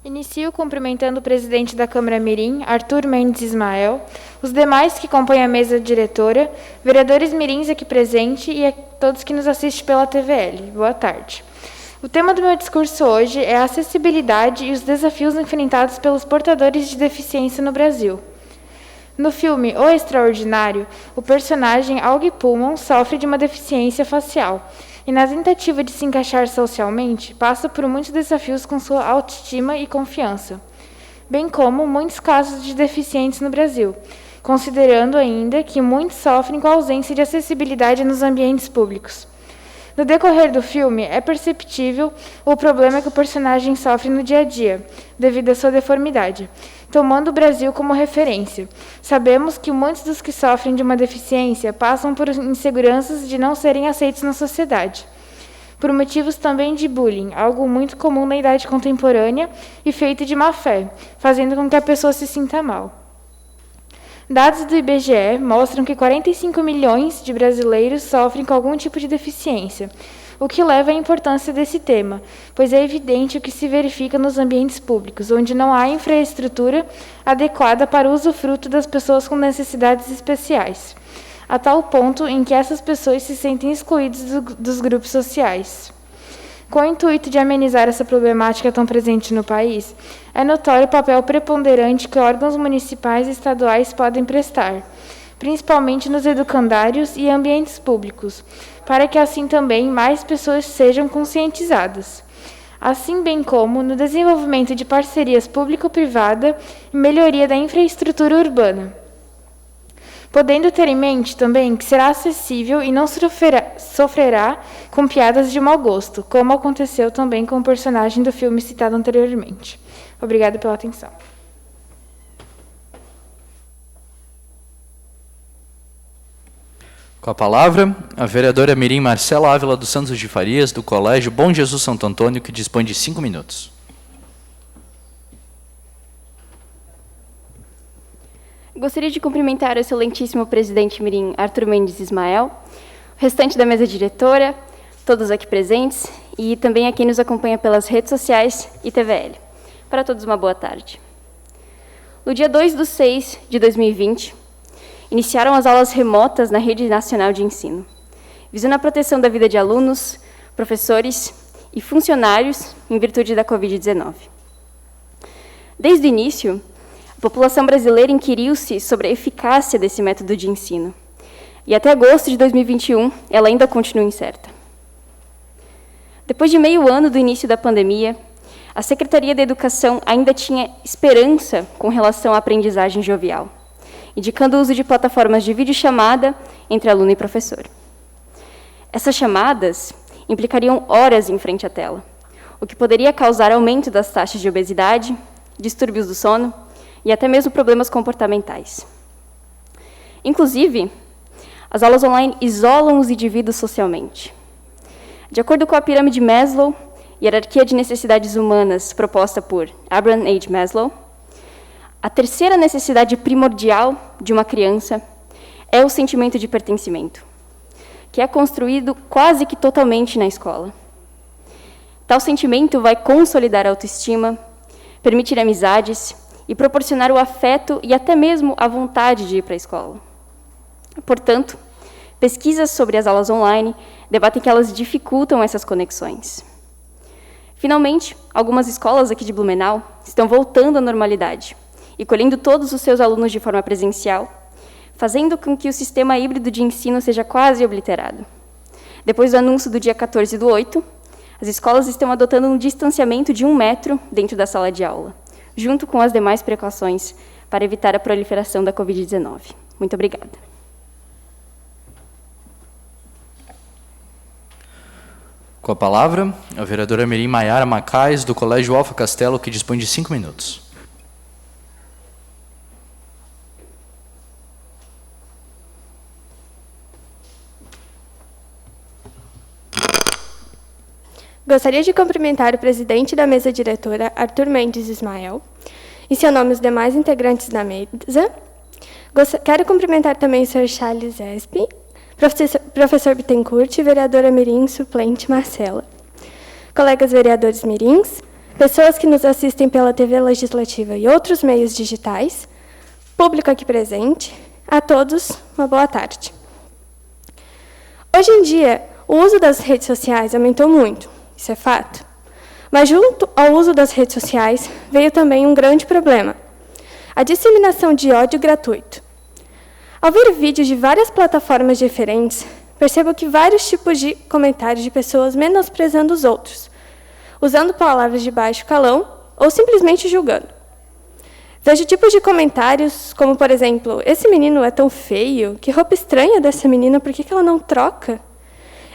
Inicio cumprimentando o presidente da Câmara Mirim, Arthur Mendes Ismael, os demais que compõem a mesa diretora, vereadores mirins aqui presentes e a todos que nos assistem pela TVL. Boa tarde. O tema do meu discurso hoje é a acessibilidade e os desafios enfrentados pelos portadores de deficiência no Brasil. No filme O Extraordinário, o personagem Aug Pullman sofre de uma deficiência facial e, na tentativa de se encaixar socialmente, passa por muitos desafios com sua autoestima e confiança, bem como muitos casos de deficientes no Brasil, considerando ainda que muitos sofrem com a ausência de acessibilidade nos ambientes públicos. No decorrer do filme, é perceptível o problema que o personagem sofre no dia a dia, devido à sua deformidade, tomando o Brasil como referência. Sabemos que muitos dos que sofrem de uma deficiência passam por inseguranças de não serem aceitos na sociedade. por motivos também de bullying, algo muito comum na idade contemporânea e feito de má fé, fazendo com que a pessoa se sinta mal. Dados do IBGE mostram que 45 milhões de brasileiros sofrem com algum tipo de deficiência, o que leva à importância desse tema, pois é evidente o que se verifica nos ambientes públicos, onde não há infraestrutura adequada para o usufruto das pessoas com necessidades especiais, a tal ponto em que essas pessoas se sentem excluídas dos grupos sociais. Com o intuito de amenizar essa problemática tão presente no país, é notório o papel preponderante que órgãos municipais e estaduais podem prestar, principalmente nos educandários e ambientes públicos, para que assim também mais pessoas sejam conscientizadas, assim bem como no desenvolvimento de parcerias público-privada e melhoria da infraestrutura urbana. Podendo ter em mente também que será acessível e não sofrerá com piadas de mau gosto, como aconteceu também com o personagem do filme citado anteriormente. Obrigada pela atenção. Com a palavra, a vereadora Mirim Marcela Ávila dos Santos de Farias, do Colégio Bom Jesus Santo Antônio, que dispõe de 5 minutos. Gostaria de cumprimentar o excelentíssimo presidente Mirim Arthur Mendes Ismael, o restante da mesa diretora, todos aqui presentes e também a quem nos acompanha pelas redes sociais e TVL. Para todos, uma boa tarde. No dia 2/6/2020, iniciaram as aulas remotas na Rede Nacional de Ensino, visando a proteção da vida de alunos, professores e funcionários em virtude da Covid-19. Desde o início, a população brasileira inquiriu-se sobre a eficácia desse método de ensino, e até agosto de 2021, ela ainda continua incerta. Depois de meio ano do início da pandemia, a Secretaria da Educação ainda tinha esperança com relação à aprendizagem jovial, indicando o uso de plataformas de videochamada entre aluno e professor. Essas chamadas implicariam horas em frente à tela, o que poderia causar aumento das taxas de obesidade, distúrbios do sono e até mesmo problemas comportamentais. Inclusive, as aulas online isolam os indivíduos socialmente. De acordo com a pirâmide Maslow, hierarquia de necessidades humanas proposta por Abraham H. Maslow, a terceira necessidade primordial de uma criança é o sentimento de pertencimento, que é construído quase que totalmente na escola. Tal sentimento vai consolidar a autoestima, permitir amizades e proporcionar o afeto e até mesmo a vontade de ir para a escola. Portanto, pesquisas sobre as aulas online debatem que elas dificultam essas conexões. Finalmente, algumas escolas aqui de Blumenau estão voltando à normalidade e colhendo todos os seus alunos de forma presencial, fazendo com que o sistema híbrido de ensino seja quase obliterado. Depois do anúncio do dia 14/8, as escolas estão adotando um distanciamento de 1 metro dentro da sala de aula, junto com as demais precauções para evitar a proliferação da Covid-19. Muito obrigada. Com a palavra, a vereadora Mirim Maiara Macais, do Colégio Alfa Castelo, que dispõe de 5 minutos. Gostaria de cumprimentar o presidente da mesa diretora, Arthur Mendes Ismael, em seu nome os demais integrantes da mesa. Quero cumprimentar também o Sr. Charles Espe, professor Bittencourt e vereadora Mirim, suplente Marcela. Colegas vereadores mirins, pessoas que nos assistem pela TV Legislativa e outros meios digitais, público aqui presente, a todos, uma boa tarde. Hoje em dia, o uso das redes sociais aumentou muito, isso é fato. Mas junto ao uso das redes sociais, veio também um grande problema: a disseminação de ódio gratuito. Ao ver vídeos de várias plataformas diferentes, percebo que vários tipos de comentários de pessoas menosprezando os outros, usando palavras de baixo calão ou simplesmente julgando. Vejo tipos de comentários como, por exemplo, esse menino é tão feio, que roupa estranha dessa menina, por que ela não troca?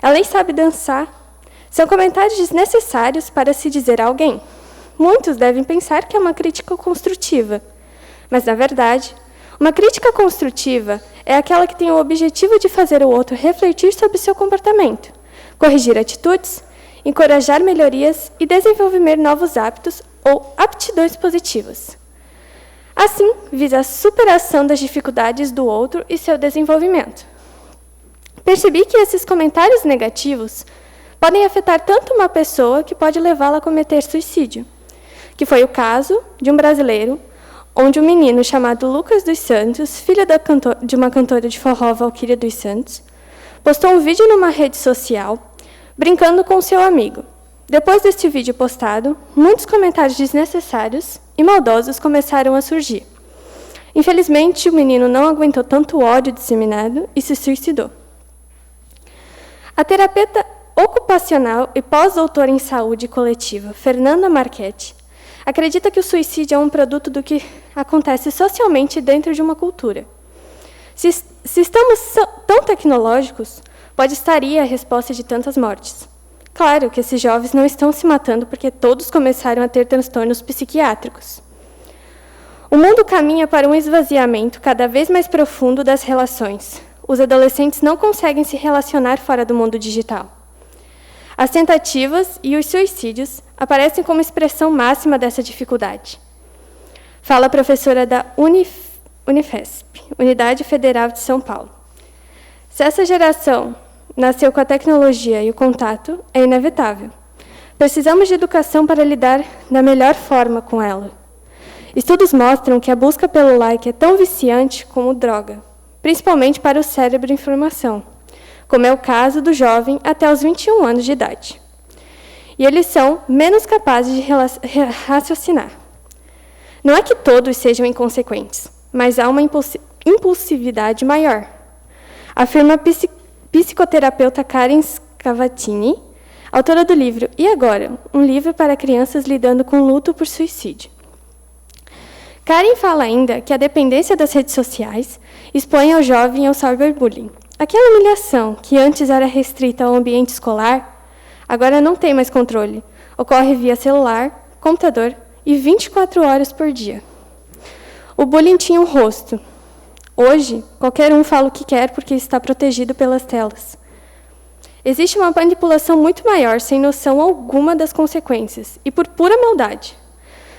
Ela nem sabe dançar. São comentários desnecessários para se dizer a alguém. Muitos devem pensar que é uma crítica construtiva, mas, na verdade, uma crítica construtiva é aquela que tem o objetivo de fazer o outro refletir sobre seu comportamento, corrigir atitudes encorajar melhorias e desenvolver novos hábitos ou aptidões positivas. Assim, visa a superação das dificuldades do outro e seu desenvolvimento. Percebi que esses comentários negativos podem afetar tanto uma pessoa que pode levá-la a cometer suicídio, que foi o caso de um brasileiro, onde um menino chamado Lucas dos Santos, filho de uma cantora de forró, Valquíria dos Santos, postou um vídeo numa rede social, brincando com seu amigo. Depois deste vídeo postado, muitos comentários desnecessários e maldosos começaram a surgir. Infelizmente, o menino não aguentou tanto ódio disseminado e se suicidou. A terapeuta ocupacional e pós-doutora em saúde coletiva, Fernanda Marchetti, acredita que o suicídio é um produto do que acontece socialmente dentro de uma cultura. Se estamos tão tecnológicos, pode estar aí a resposta de tantas mortes. Claro que esses jovens não estão se matando porque todos começaram a ter transtornos psiquiátricos. O mundo caminha para um esvaziamento cada vez mais profundo das relações. Os adolescentes não conseguem se relacionar fora do mundo digital. As tentativas e os suicídios aparecem como expressão máxima dessa dificuldade. Fala a professora da Unifesp, Unidade Federal de São Paulo. Se essa geração nasceu com a tecnologia e o contato, é inevitável. Precisamos de educação para lidar da melhor forma com ela. Estudos mostram que a busca pelo like é tão viciante como droga, principalmente para o cérebro em formação, como é o caso do jovem até os 21 anos de idade. E eles são menos capazes de raciocinar. Não é que todos sejam inconsequentes, mas há uma impulsividade maior. Afirma a psicoterapeuta Karen Scavatini, autora do livro E Agora? Um livro para crianças lidando com luto por suicídio. Karen fala ainda que a dependência das redes sociais expõe ao jovem ao cyberbullying. Aquela humilhação que antes era restrita ao ambiente escolar, agora não tem mais controle. Ocorre via celular, computador e 24 horas por dia. O bullying tinha um rosto. Hoje, qualquer um fala o que quer porque está protegido pelas telas. Existe uma manipulação muito maior, sem noção alguma das consequências, e por pura maldade.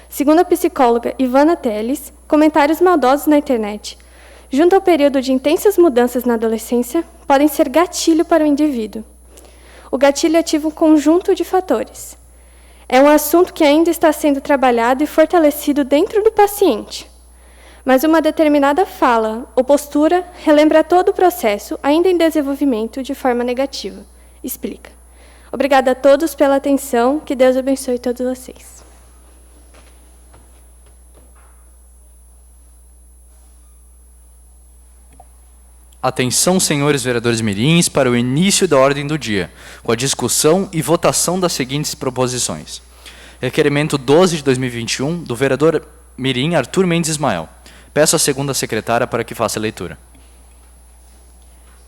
Segundo a psicóloga Ivana Teles, comentários maldosos na internet, junto ao período de intensas mudanças na adolescência, podem ser gatilho para o indivíduo. O gatilho ativa um conjunto de fatores. É um assunto que ainda está sendo trabalhado e fortalecido dentro do paciente. Mas uma determinada fala ou postura relembra todo o processo, ainda em desenvolvimento, de forma negativa. Explica. Obrigada a todos pela atenção. Que Deus abençoe todos vocês. Atenção, senhores vereadores mirins, para o início da ordem do dia, com a discussão e votação das seguintes proposições. Requerimento 12 de 2021, do vereador mirim Arthur Mendes Ismael. Peço à segunda secretária para que faça a leitura.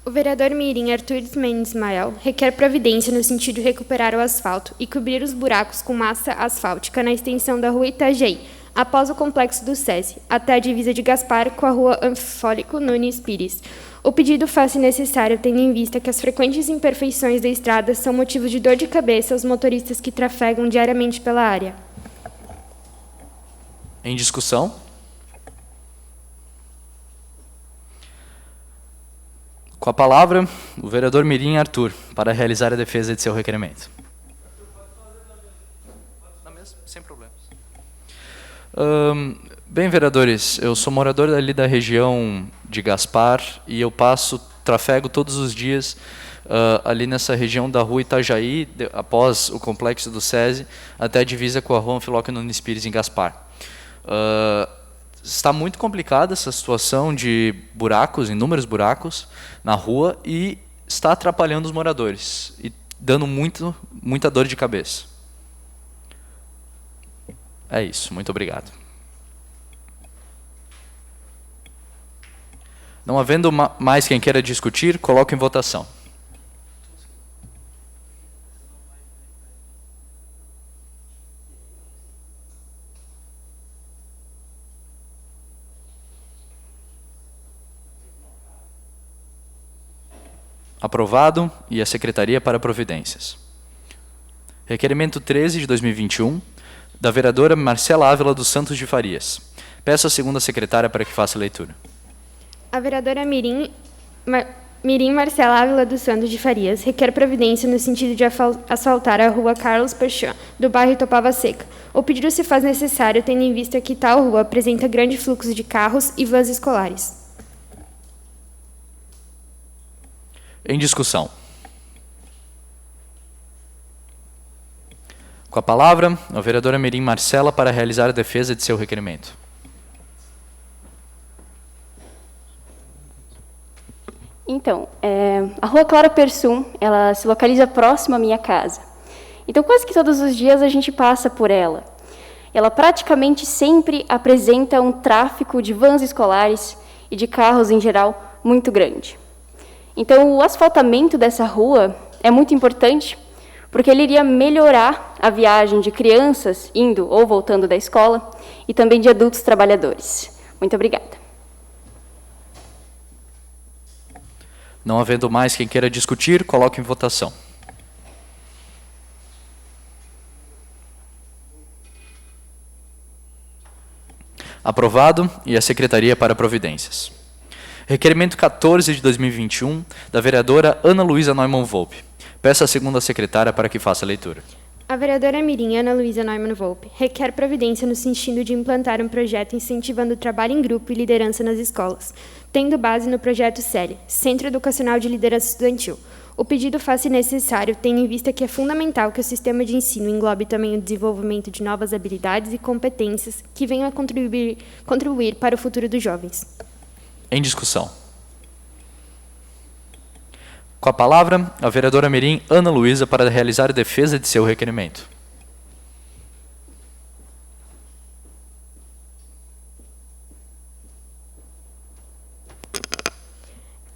O vereador mirim Arthur Mendes Ismael requer providência no sentido de recuperar o asfalto e cobrir os buracos com massa asfáltica na extensão da rua Itajaí, após o complexo do SESI, até a divisa de Gaspar com a rua Anfólico Nunes Pires. O pedido faz-se necessário tendo em vista que as frequentes imperfeições da estrada são motivo de dor de cabeça aos motoristas que trafegam diariamente pela área. Em discussão? Com a palavra, o vereador mirim Arthur, para realizar a defesa de seu requerimento. Sem problemas. Bem, vereadores, eu sou morador ali da região de Gaspar e eu trafego todos os dias ali nessa região da rua Itajaí, após o complexo do SESI, até a divisa com a rua Anfólico Nunes Pires, em Gaspar. Está muito complicada essa situação de buracos, inúmeros buracos na rua, e está atrapalhando os moradores e dando muita dor de cabeça. É isso, muito obrigado. Não havendo mais quem queira discutir, coloco em votação. Aprovado, e a Secretaria para Providências. Requerimento 13 de 2021, da vereadora Marcela Ávila dos Santos de Farias. Peço à segunda secretária para que faça a leitura. A vereadora Mirim Marcela Ávila dos Santos de Farias requer providência no sentido de asfaltar a rua Carlos Perchan, do bairro Topava Seca. O pedido se faz necessário, tendo em vista que tal rua apresenta grande fluxo de carros e vans escolares. Em discussão. Com a palavra, a vereadora Mirim Marcela para realizar a defesa de seu requerimento. Então, a Rua Clara Persum, ela se localiza próximo à minha casa. Então, quase que todos os dias a gente passa por ela. Ela praticamente sempre apresenta um tráfego de vans escolares e de carros em geral muito grande. Então, o asfaltamento dessa rua é muito importante, porque ele iria melhorar a viagem de crianças indo ou voltando da escola e também de adultos trabalhadores. Muito obrigada. Não havendo mais quem queira discutir, coloque em votação. Aprovado, e a Secretaria para Providências. Requerimento 14 de 2021, da vereadora Ana Luísa Neumann Volpe. Peço à segunda secretária para que faça a leitura. A vereadora Mirim Ana Luísa Neumann Volpe requer providência no sentido de implantar um projeto incentivando o trabalho em grupo e liderança nas escolas, tendo base no projeto CELI, Centro Educacional de Liderança Estudantil. O pedido faz-se necessário, tendo em vista que é fundamental que o sistema de ensino englobe também o desenvolvimento de novas habilidades e competências que venham a contribuir para o futuro dos jovens. Em discussão. Com a palavra, a vereadora Mirim Ana Luísa para realizar a defesa de seu requerimento.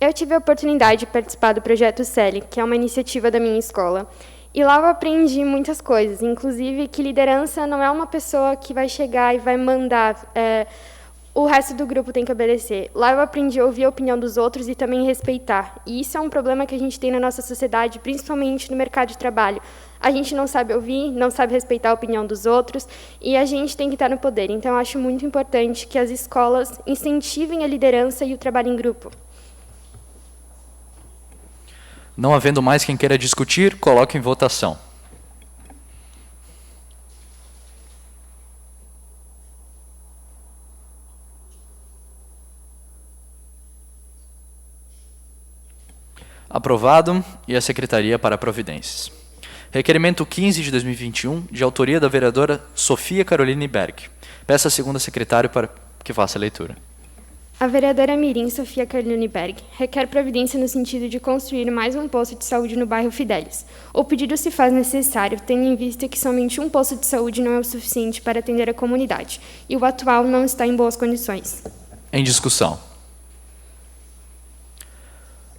Eu tive a oportunidade de participar do projeto CELI, que é uma iniciativa da minha escola, e lá eu aprendi muitas coisas, inclusive que liderança não é uma pessoa que vai chegar e vai mandar, o resto do grupo tem que obedecer. Lá eu aprendi a ouvir a opinião dos outros e também respeitar, e isso é um problema que a gente tem na nossa sociedade, principalmente no mercado de trabalho. A gente não sabe ouvir, não sabe respeitar a opinião dos outros, e a gente tem que estar no poder. Então, eu acho muito importante que as escolas incentivem a liderança e o trabalho em grupo. Não havendo mais quem queira discutir, coloque em votação. Aprovado, e a Secretaria para Providências. Requerimento 15 de 2021, de autoria da vereadora Sofia Caroline Berg. Peço à segunda secretária para que faça a leitura. A vereadora Mirim Sofia Caroline Berg requer providência no sentido de construir mais um posto de saúde no bairro Fidelis. O pedido se faz necessário, tendo em vista que somente um posto de saúde não é o suficiente para atender a comunidade, e o atual não está em boas condições. Em discussão.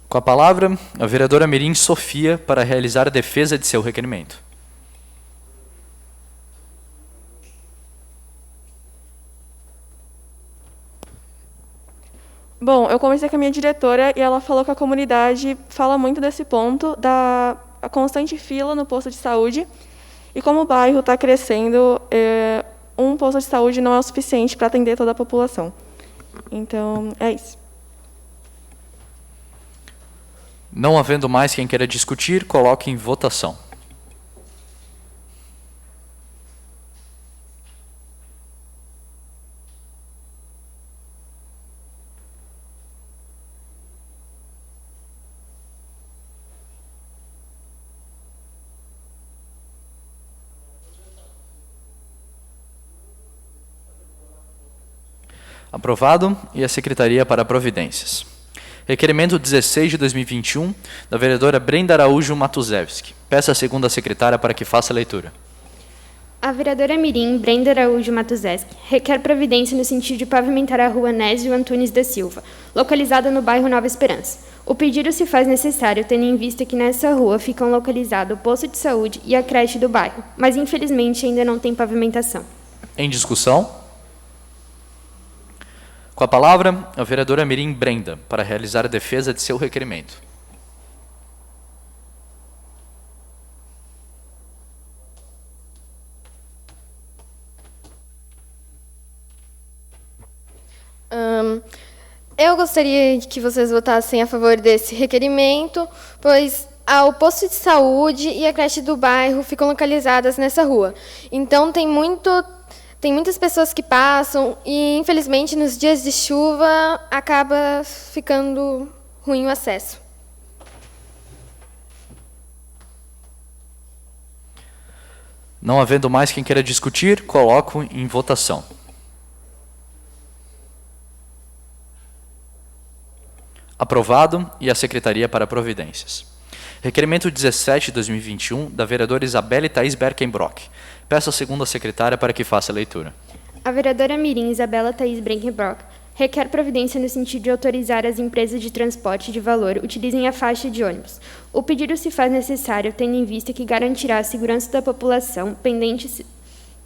Com a palavra, a vereadora Mirim Sofia para realizar a defesa de seu requerimento. Bom, eu conversei com a minha diretora e ela falou que a comunidade fala muito desse ponto, da constante fila no posto de saúde. E como o bairro está crescendo, um posto de saúde não é o suficiente para atender toda a população. Então, é isso. Não havendo mais quem queira discutir, coloque em votação. Aprovado, e a Secretaria para Providências. Requerimento 16 de 2021, da vereadora Brenda Araújo Matuzewski. Peço à segunda secretária para que faça a leitura. A vereadora Mirim Brenda Araújo Matuzewski requer providência no sentido de pavimentar a rua Nésio Antunes da Silva, localizada no bairro Nova Esperança. O pedido se faz necessário, tendo em vista que nessa rua ficam localizados o posto de saúde e a creche do bairro, mas infelizmente ainda não tem pavimentação. Em discussão. Com a palavra, a vereadora Mirim Brenda, para realizar a defesa de seu requerimento. Eu gostaria que vocês votassem a favor desse requerimento, pois o posto de saúde e a creche do bairro ficam localizadas nessa rua. Então, tem muitas pessoas que passam e, infelizmente, nos dias de chuva, acaba ficando ruim o acesso. Não havendo mais quem queira discutir, coloco em votação. Aprovado e a Secretaria para Providências. Requerimento 17 de 2021, da vereadora Isabelle Thaís Berkenbrock. Peço à segunda secretária para que faça a leitura. A vereadora mirim Isabela Thaís Berkenbrock requer providência no sentido de autorizar as empresas de transporte de valor utilizem a faixa de ônibus. O pedido se faz necessário tendo em vista que garantirá a segurança da população,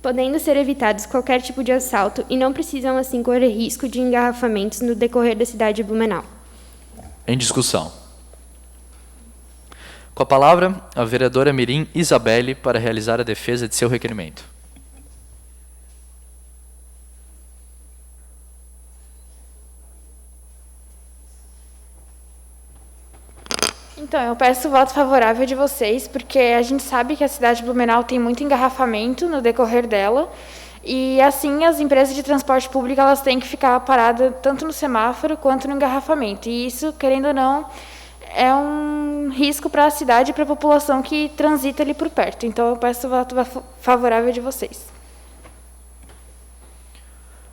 podendo ser evitados qualquer tipo de assalto e não precisam assim correr risco de engarrafamentos no decorrer da cidade de Blumenau. Em discussão. Com a palavra, a vereadora mirim Isabelle para realizar a defesa de seu requerimento. Então, eu peço o voto favorável de vocês, porque a gente sabe que a cidade de Blumenau tem muito engarrafamento no decorrer dela, e assim as empresas de transporte público elas têm que ficar paradas tanto no semáforo quanto no engarrafamento. E isso, querendo ou não, é um risco para a cidade e para a população que transita ali por perto. Então, eu peço o voto favorável de vocês.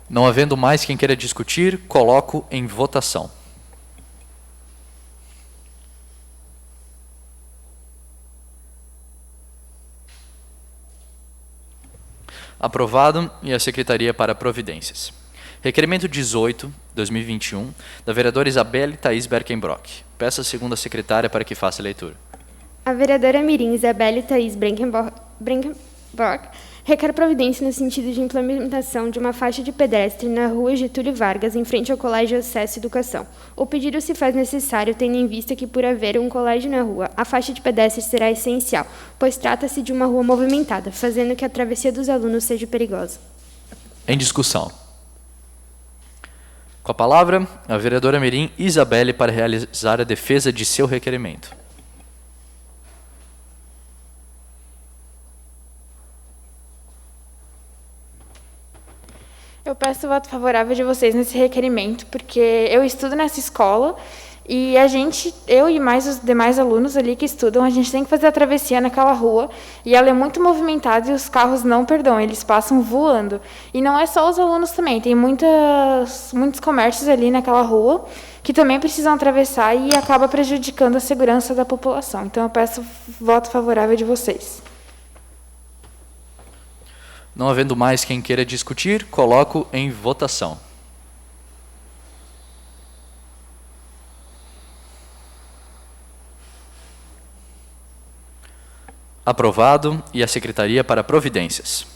Não havendo mais quem queira discutir, coloco em votação. Aprovado e a Secretaria para Providências. Requerimento 18, 2021, da vereadora Isabelle Thaís Berkenbrock. Peço à segunda secretária para que faça a leitura. A vereadora mirim Isabelle Thaís Berkenbrock requer providência no sentido de implementação de uma faixa de pedestre na rua Getúlio Vargas, em frente ao Colégio Acesso e Educação. O pedido se faz necessário tendo em vista que, por haver um colégio na rua, a faixa de pedestre será essencial, pois trata-se de uma rua movimentada, fazendo que a travessia dos alunos seja perigosa. Em discussão. Com a palavra, a vereadora mirim Isabelle para realizar a defesa de seu requerimento. Eu peço o voto favorável de vocês nesse requerimento, porque eu estudo nessa escola e eu e mais os demais alunos ali que estudam, a gente tem que fazer a travessia naquela rua e ela é muito movimentada e os carros não perdoam, eles passam voando. E não é só os alunos também, tem muitos comércios ali naquela rua que também precisam atravessar e acaba prejudicando a segurança da população. Então eu peço o voto favorável de vocês. Não havendo mais quem queira discutir, coloco em votação. Aprovado e a Secretaria para Providências.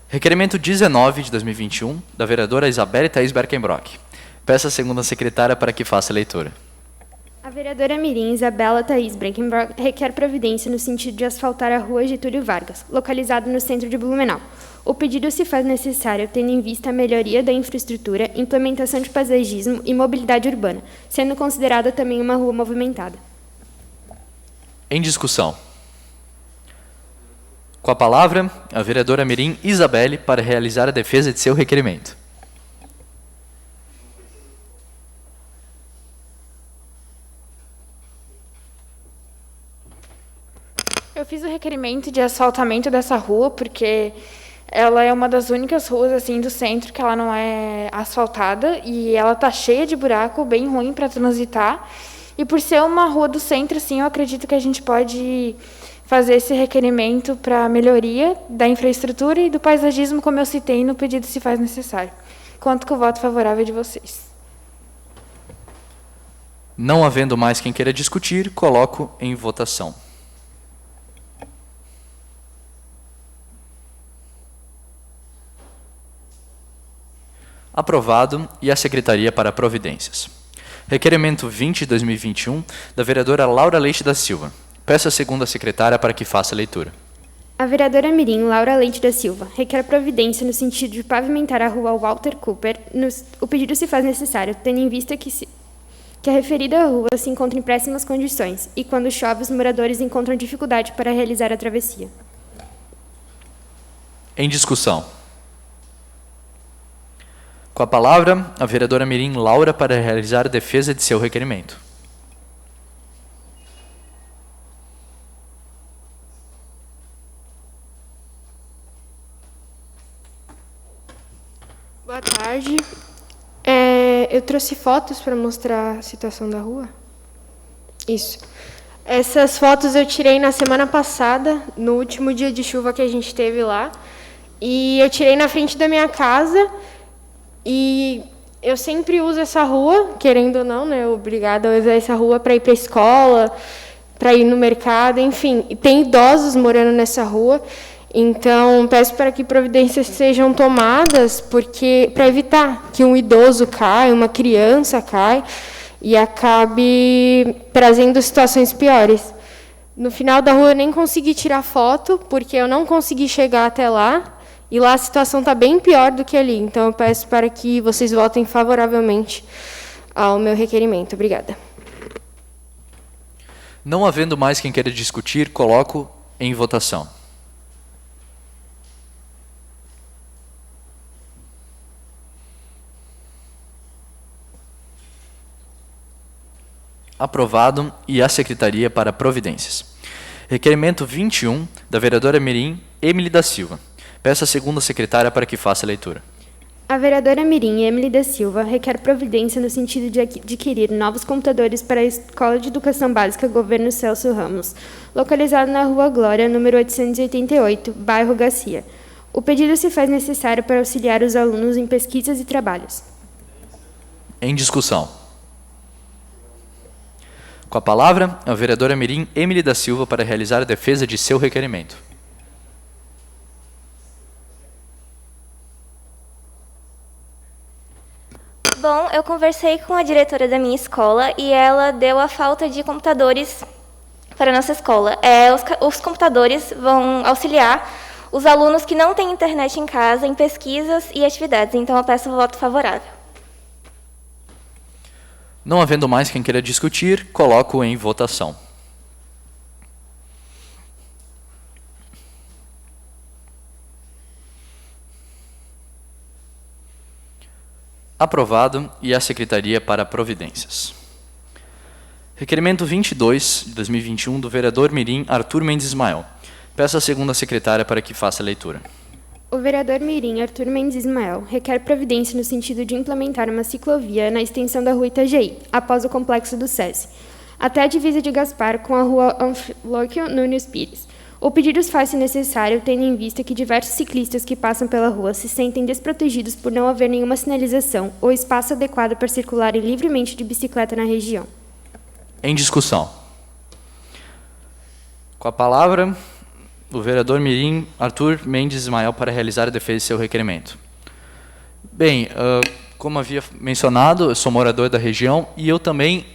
Requerimento 19 de 2021, da vereadora Isabelle Thaís Berkenbrock. Peço à segunda secretária para que faça a leitura. A vereadora mirim Isabela Thaís Berkenbrock requer providência no sentido de asfaltar a rua Getúlio Vargas, localizada no centro de Blumenau. O pedido se faz necessário tendo em vista a melhoria da infraestrutura, implementação de paisagismo e mobilidade urbana, sendo considerada também uma rua movimentada. Em discussão. Com a palavra, a vereadora mirim Isabelle para realizar a defesa de seu requerimento. Eu fiz o requerimento de asfaltamento dessa rua porque ela é uma das únicas ruas assim do centro que ela não é asfaltada e ela tá cheia de buraco, bem ruim para transitar. E por ser uma rua do centro, assim, eu acredito que a gente pode fazer esse requerimento para melhoria da infraestrutura e do paisagismo, como eu citei no pedido se faz necessário. Conto com o voto favorável de vocês. Não havendo mais quem queira discutir, coloco em votação. Aprovado e a Secretaria para Providências. Requerimento 20 de 2021, da vereadora Laura Leite da Silva. Peço à segunda secretária para que faça a leitura. A vereadora mirim Laura Leite da Silva requer providência no sentido de pavimentar a rua Walter Cooper. O pedido se faz necessário, tendo em vista que a referida rua se encontra em péssimas condições e, quando chove, os moradores encontram dificuldade para realizar a travessia. Em discussão. Com a palavra, a vereadora mirim Laura para realizar a defesa de seu requerimento. Boa tarde. Eu trouxe fotos para mostrar a situação da rua. Isso. Essas fotos eu tirei na semana passada, no último dia de chuva que a gente teve lá. E eu tirei na frente da minha casa. E eu sempre uso essa rua, querendo ou não, né? Obrigada a usar essa rua para ir para a escola, para ir no mercado, enfim. E tem idosos morando nessa rua. Então, peço para que providências sejam tomadas, porque para evitar que um idoso caia, uma criança caia e acabe trazendo situações piores. No final da rua eu nem consegui tirar foto, porque eu não consegui chegar até lá, e lá a situação está bem pior do que ali. Então, eu peço para que vocês votem favoravelmente ao meu requerimento. Obrigada. Não havendo mais quem queira discutir, coloco em votação. Aprovado e a Secretaria para Providências. Requerimento 21, da vereadora mirim Emily da Silva. Peço à segunda secretária para que faça a leitura. A vereadora mirim Emily da Silva requer providência no sentido de adquirir novos computadores para a Escola de Educação Básica Governo Celso Ramos, localizada na Rua Glória, número 888, bairro Garcia. O pedido se faz necessário para auxiliar os alunos em pesquisas e trabalhos. Em discussão. Com a palavra, a vereadora mirim Emily da Silva para realizar a defesa de seu requerimento. Bom, eu conversei com a diretora da minha escola e ela deu a falta de computadores para a nossa escola. Os computadores vão auxiliar os alunos que não têm internet em casa em pesquisas e atividades. Então, eu peço o voto favorável. Não havendo mais quem queira discutir, coloco em votação. Aprovado e a Secretaria para Providências. Requerimento 22, de 2021, do vereador mirim Arthur Mendes Ismael. Peço à segunda secretária para que faça a leitura. O vereador mirim Arthur Mendes Ismael requer providência no sentido de implementar uma ciclovia na extensão da rua Itajaí, após o complexo do SESI, até a divisa de Gaspar com a rua Anfilóquio Nunes Pires. O pedido faz-se necessário, tendo em vista que diversos ciclistas que passam pela rua se sentem desprotegidos por não haver nenhuma sinalização ou espaço adequado para circularem livremente de bicicleta na região. Em discussão. Com a palavra, o vereador mirim Arthur Mendes Ismael para realizar a defesa de seu requerimento. Bem, como havia mencionado, eu sou morador da região e eu também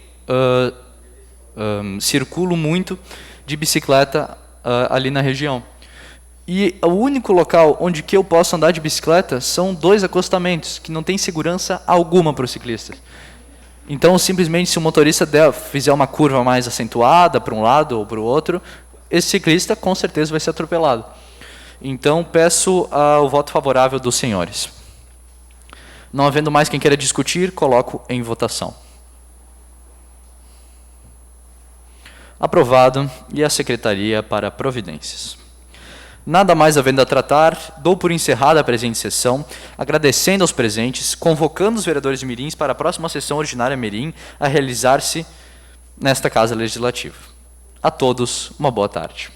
circulo muito de bicicleta ali na região. E o único local onde que eu posso andar de bicicleta são 2 acostamentos, que não tem segurança alguma para os ciclistas. Então, simplesmente, se o motorista fizer uma curva mais acentuada para um lado ou para o outro, esse ciclista com certeza vai ser atropelado. Então, peço o voto favorável dos senhores. Não havendo mais quem queira discutir, coloco em votação. Aprovado e a Secretaria para Providências. Nada mais havendo a tratar, dou por encerrada a presente sessão, agradecendo aos presentes, convocando os vereadores mirins para a próxima sessão ordinária mirim a realizar-se nesta Casa Legislativa. A todos, uma boa tarde.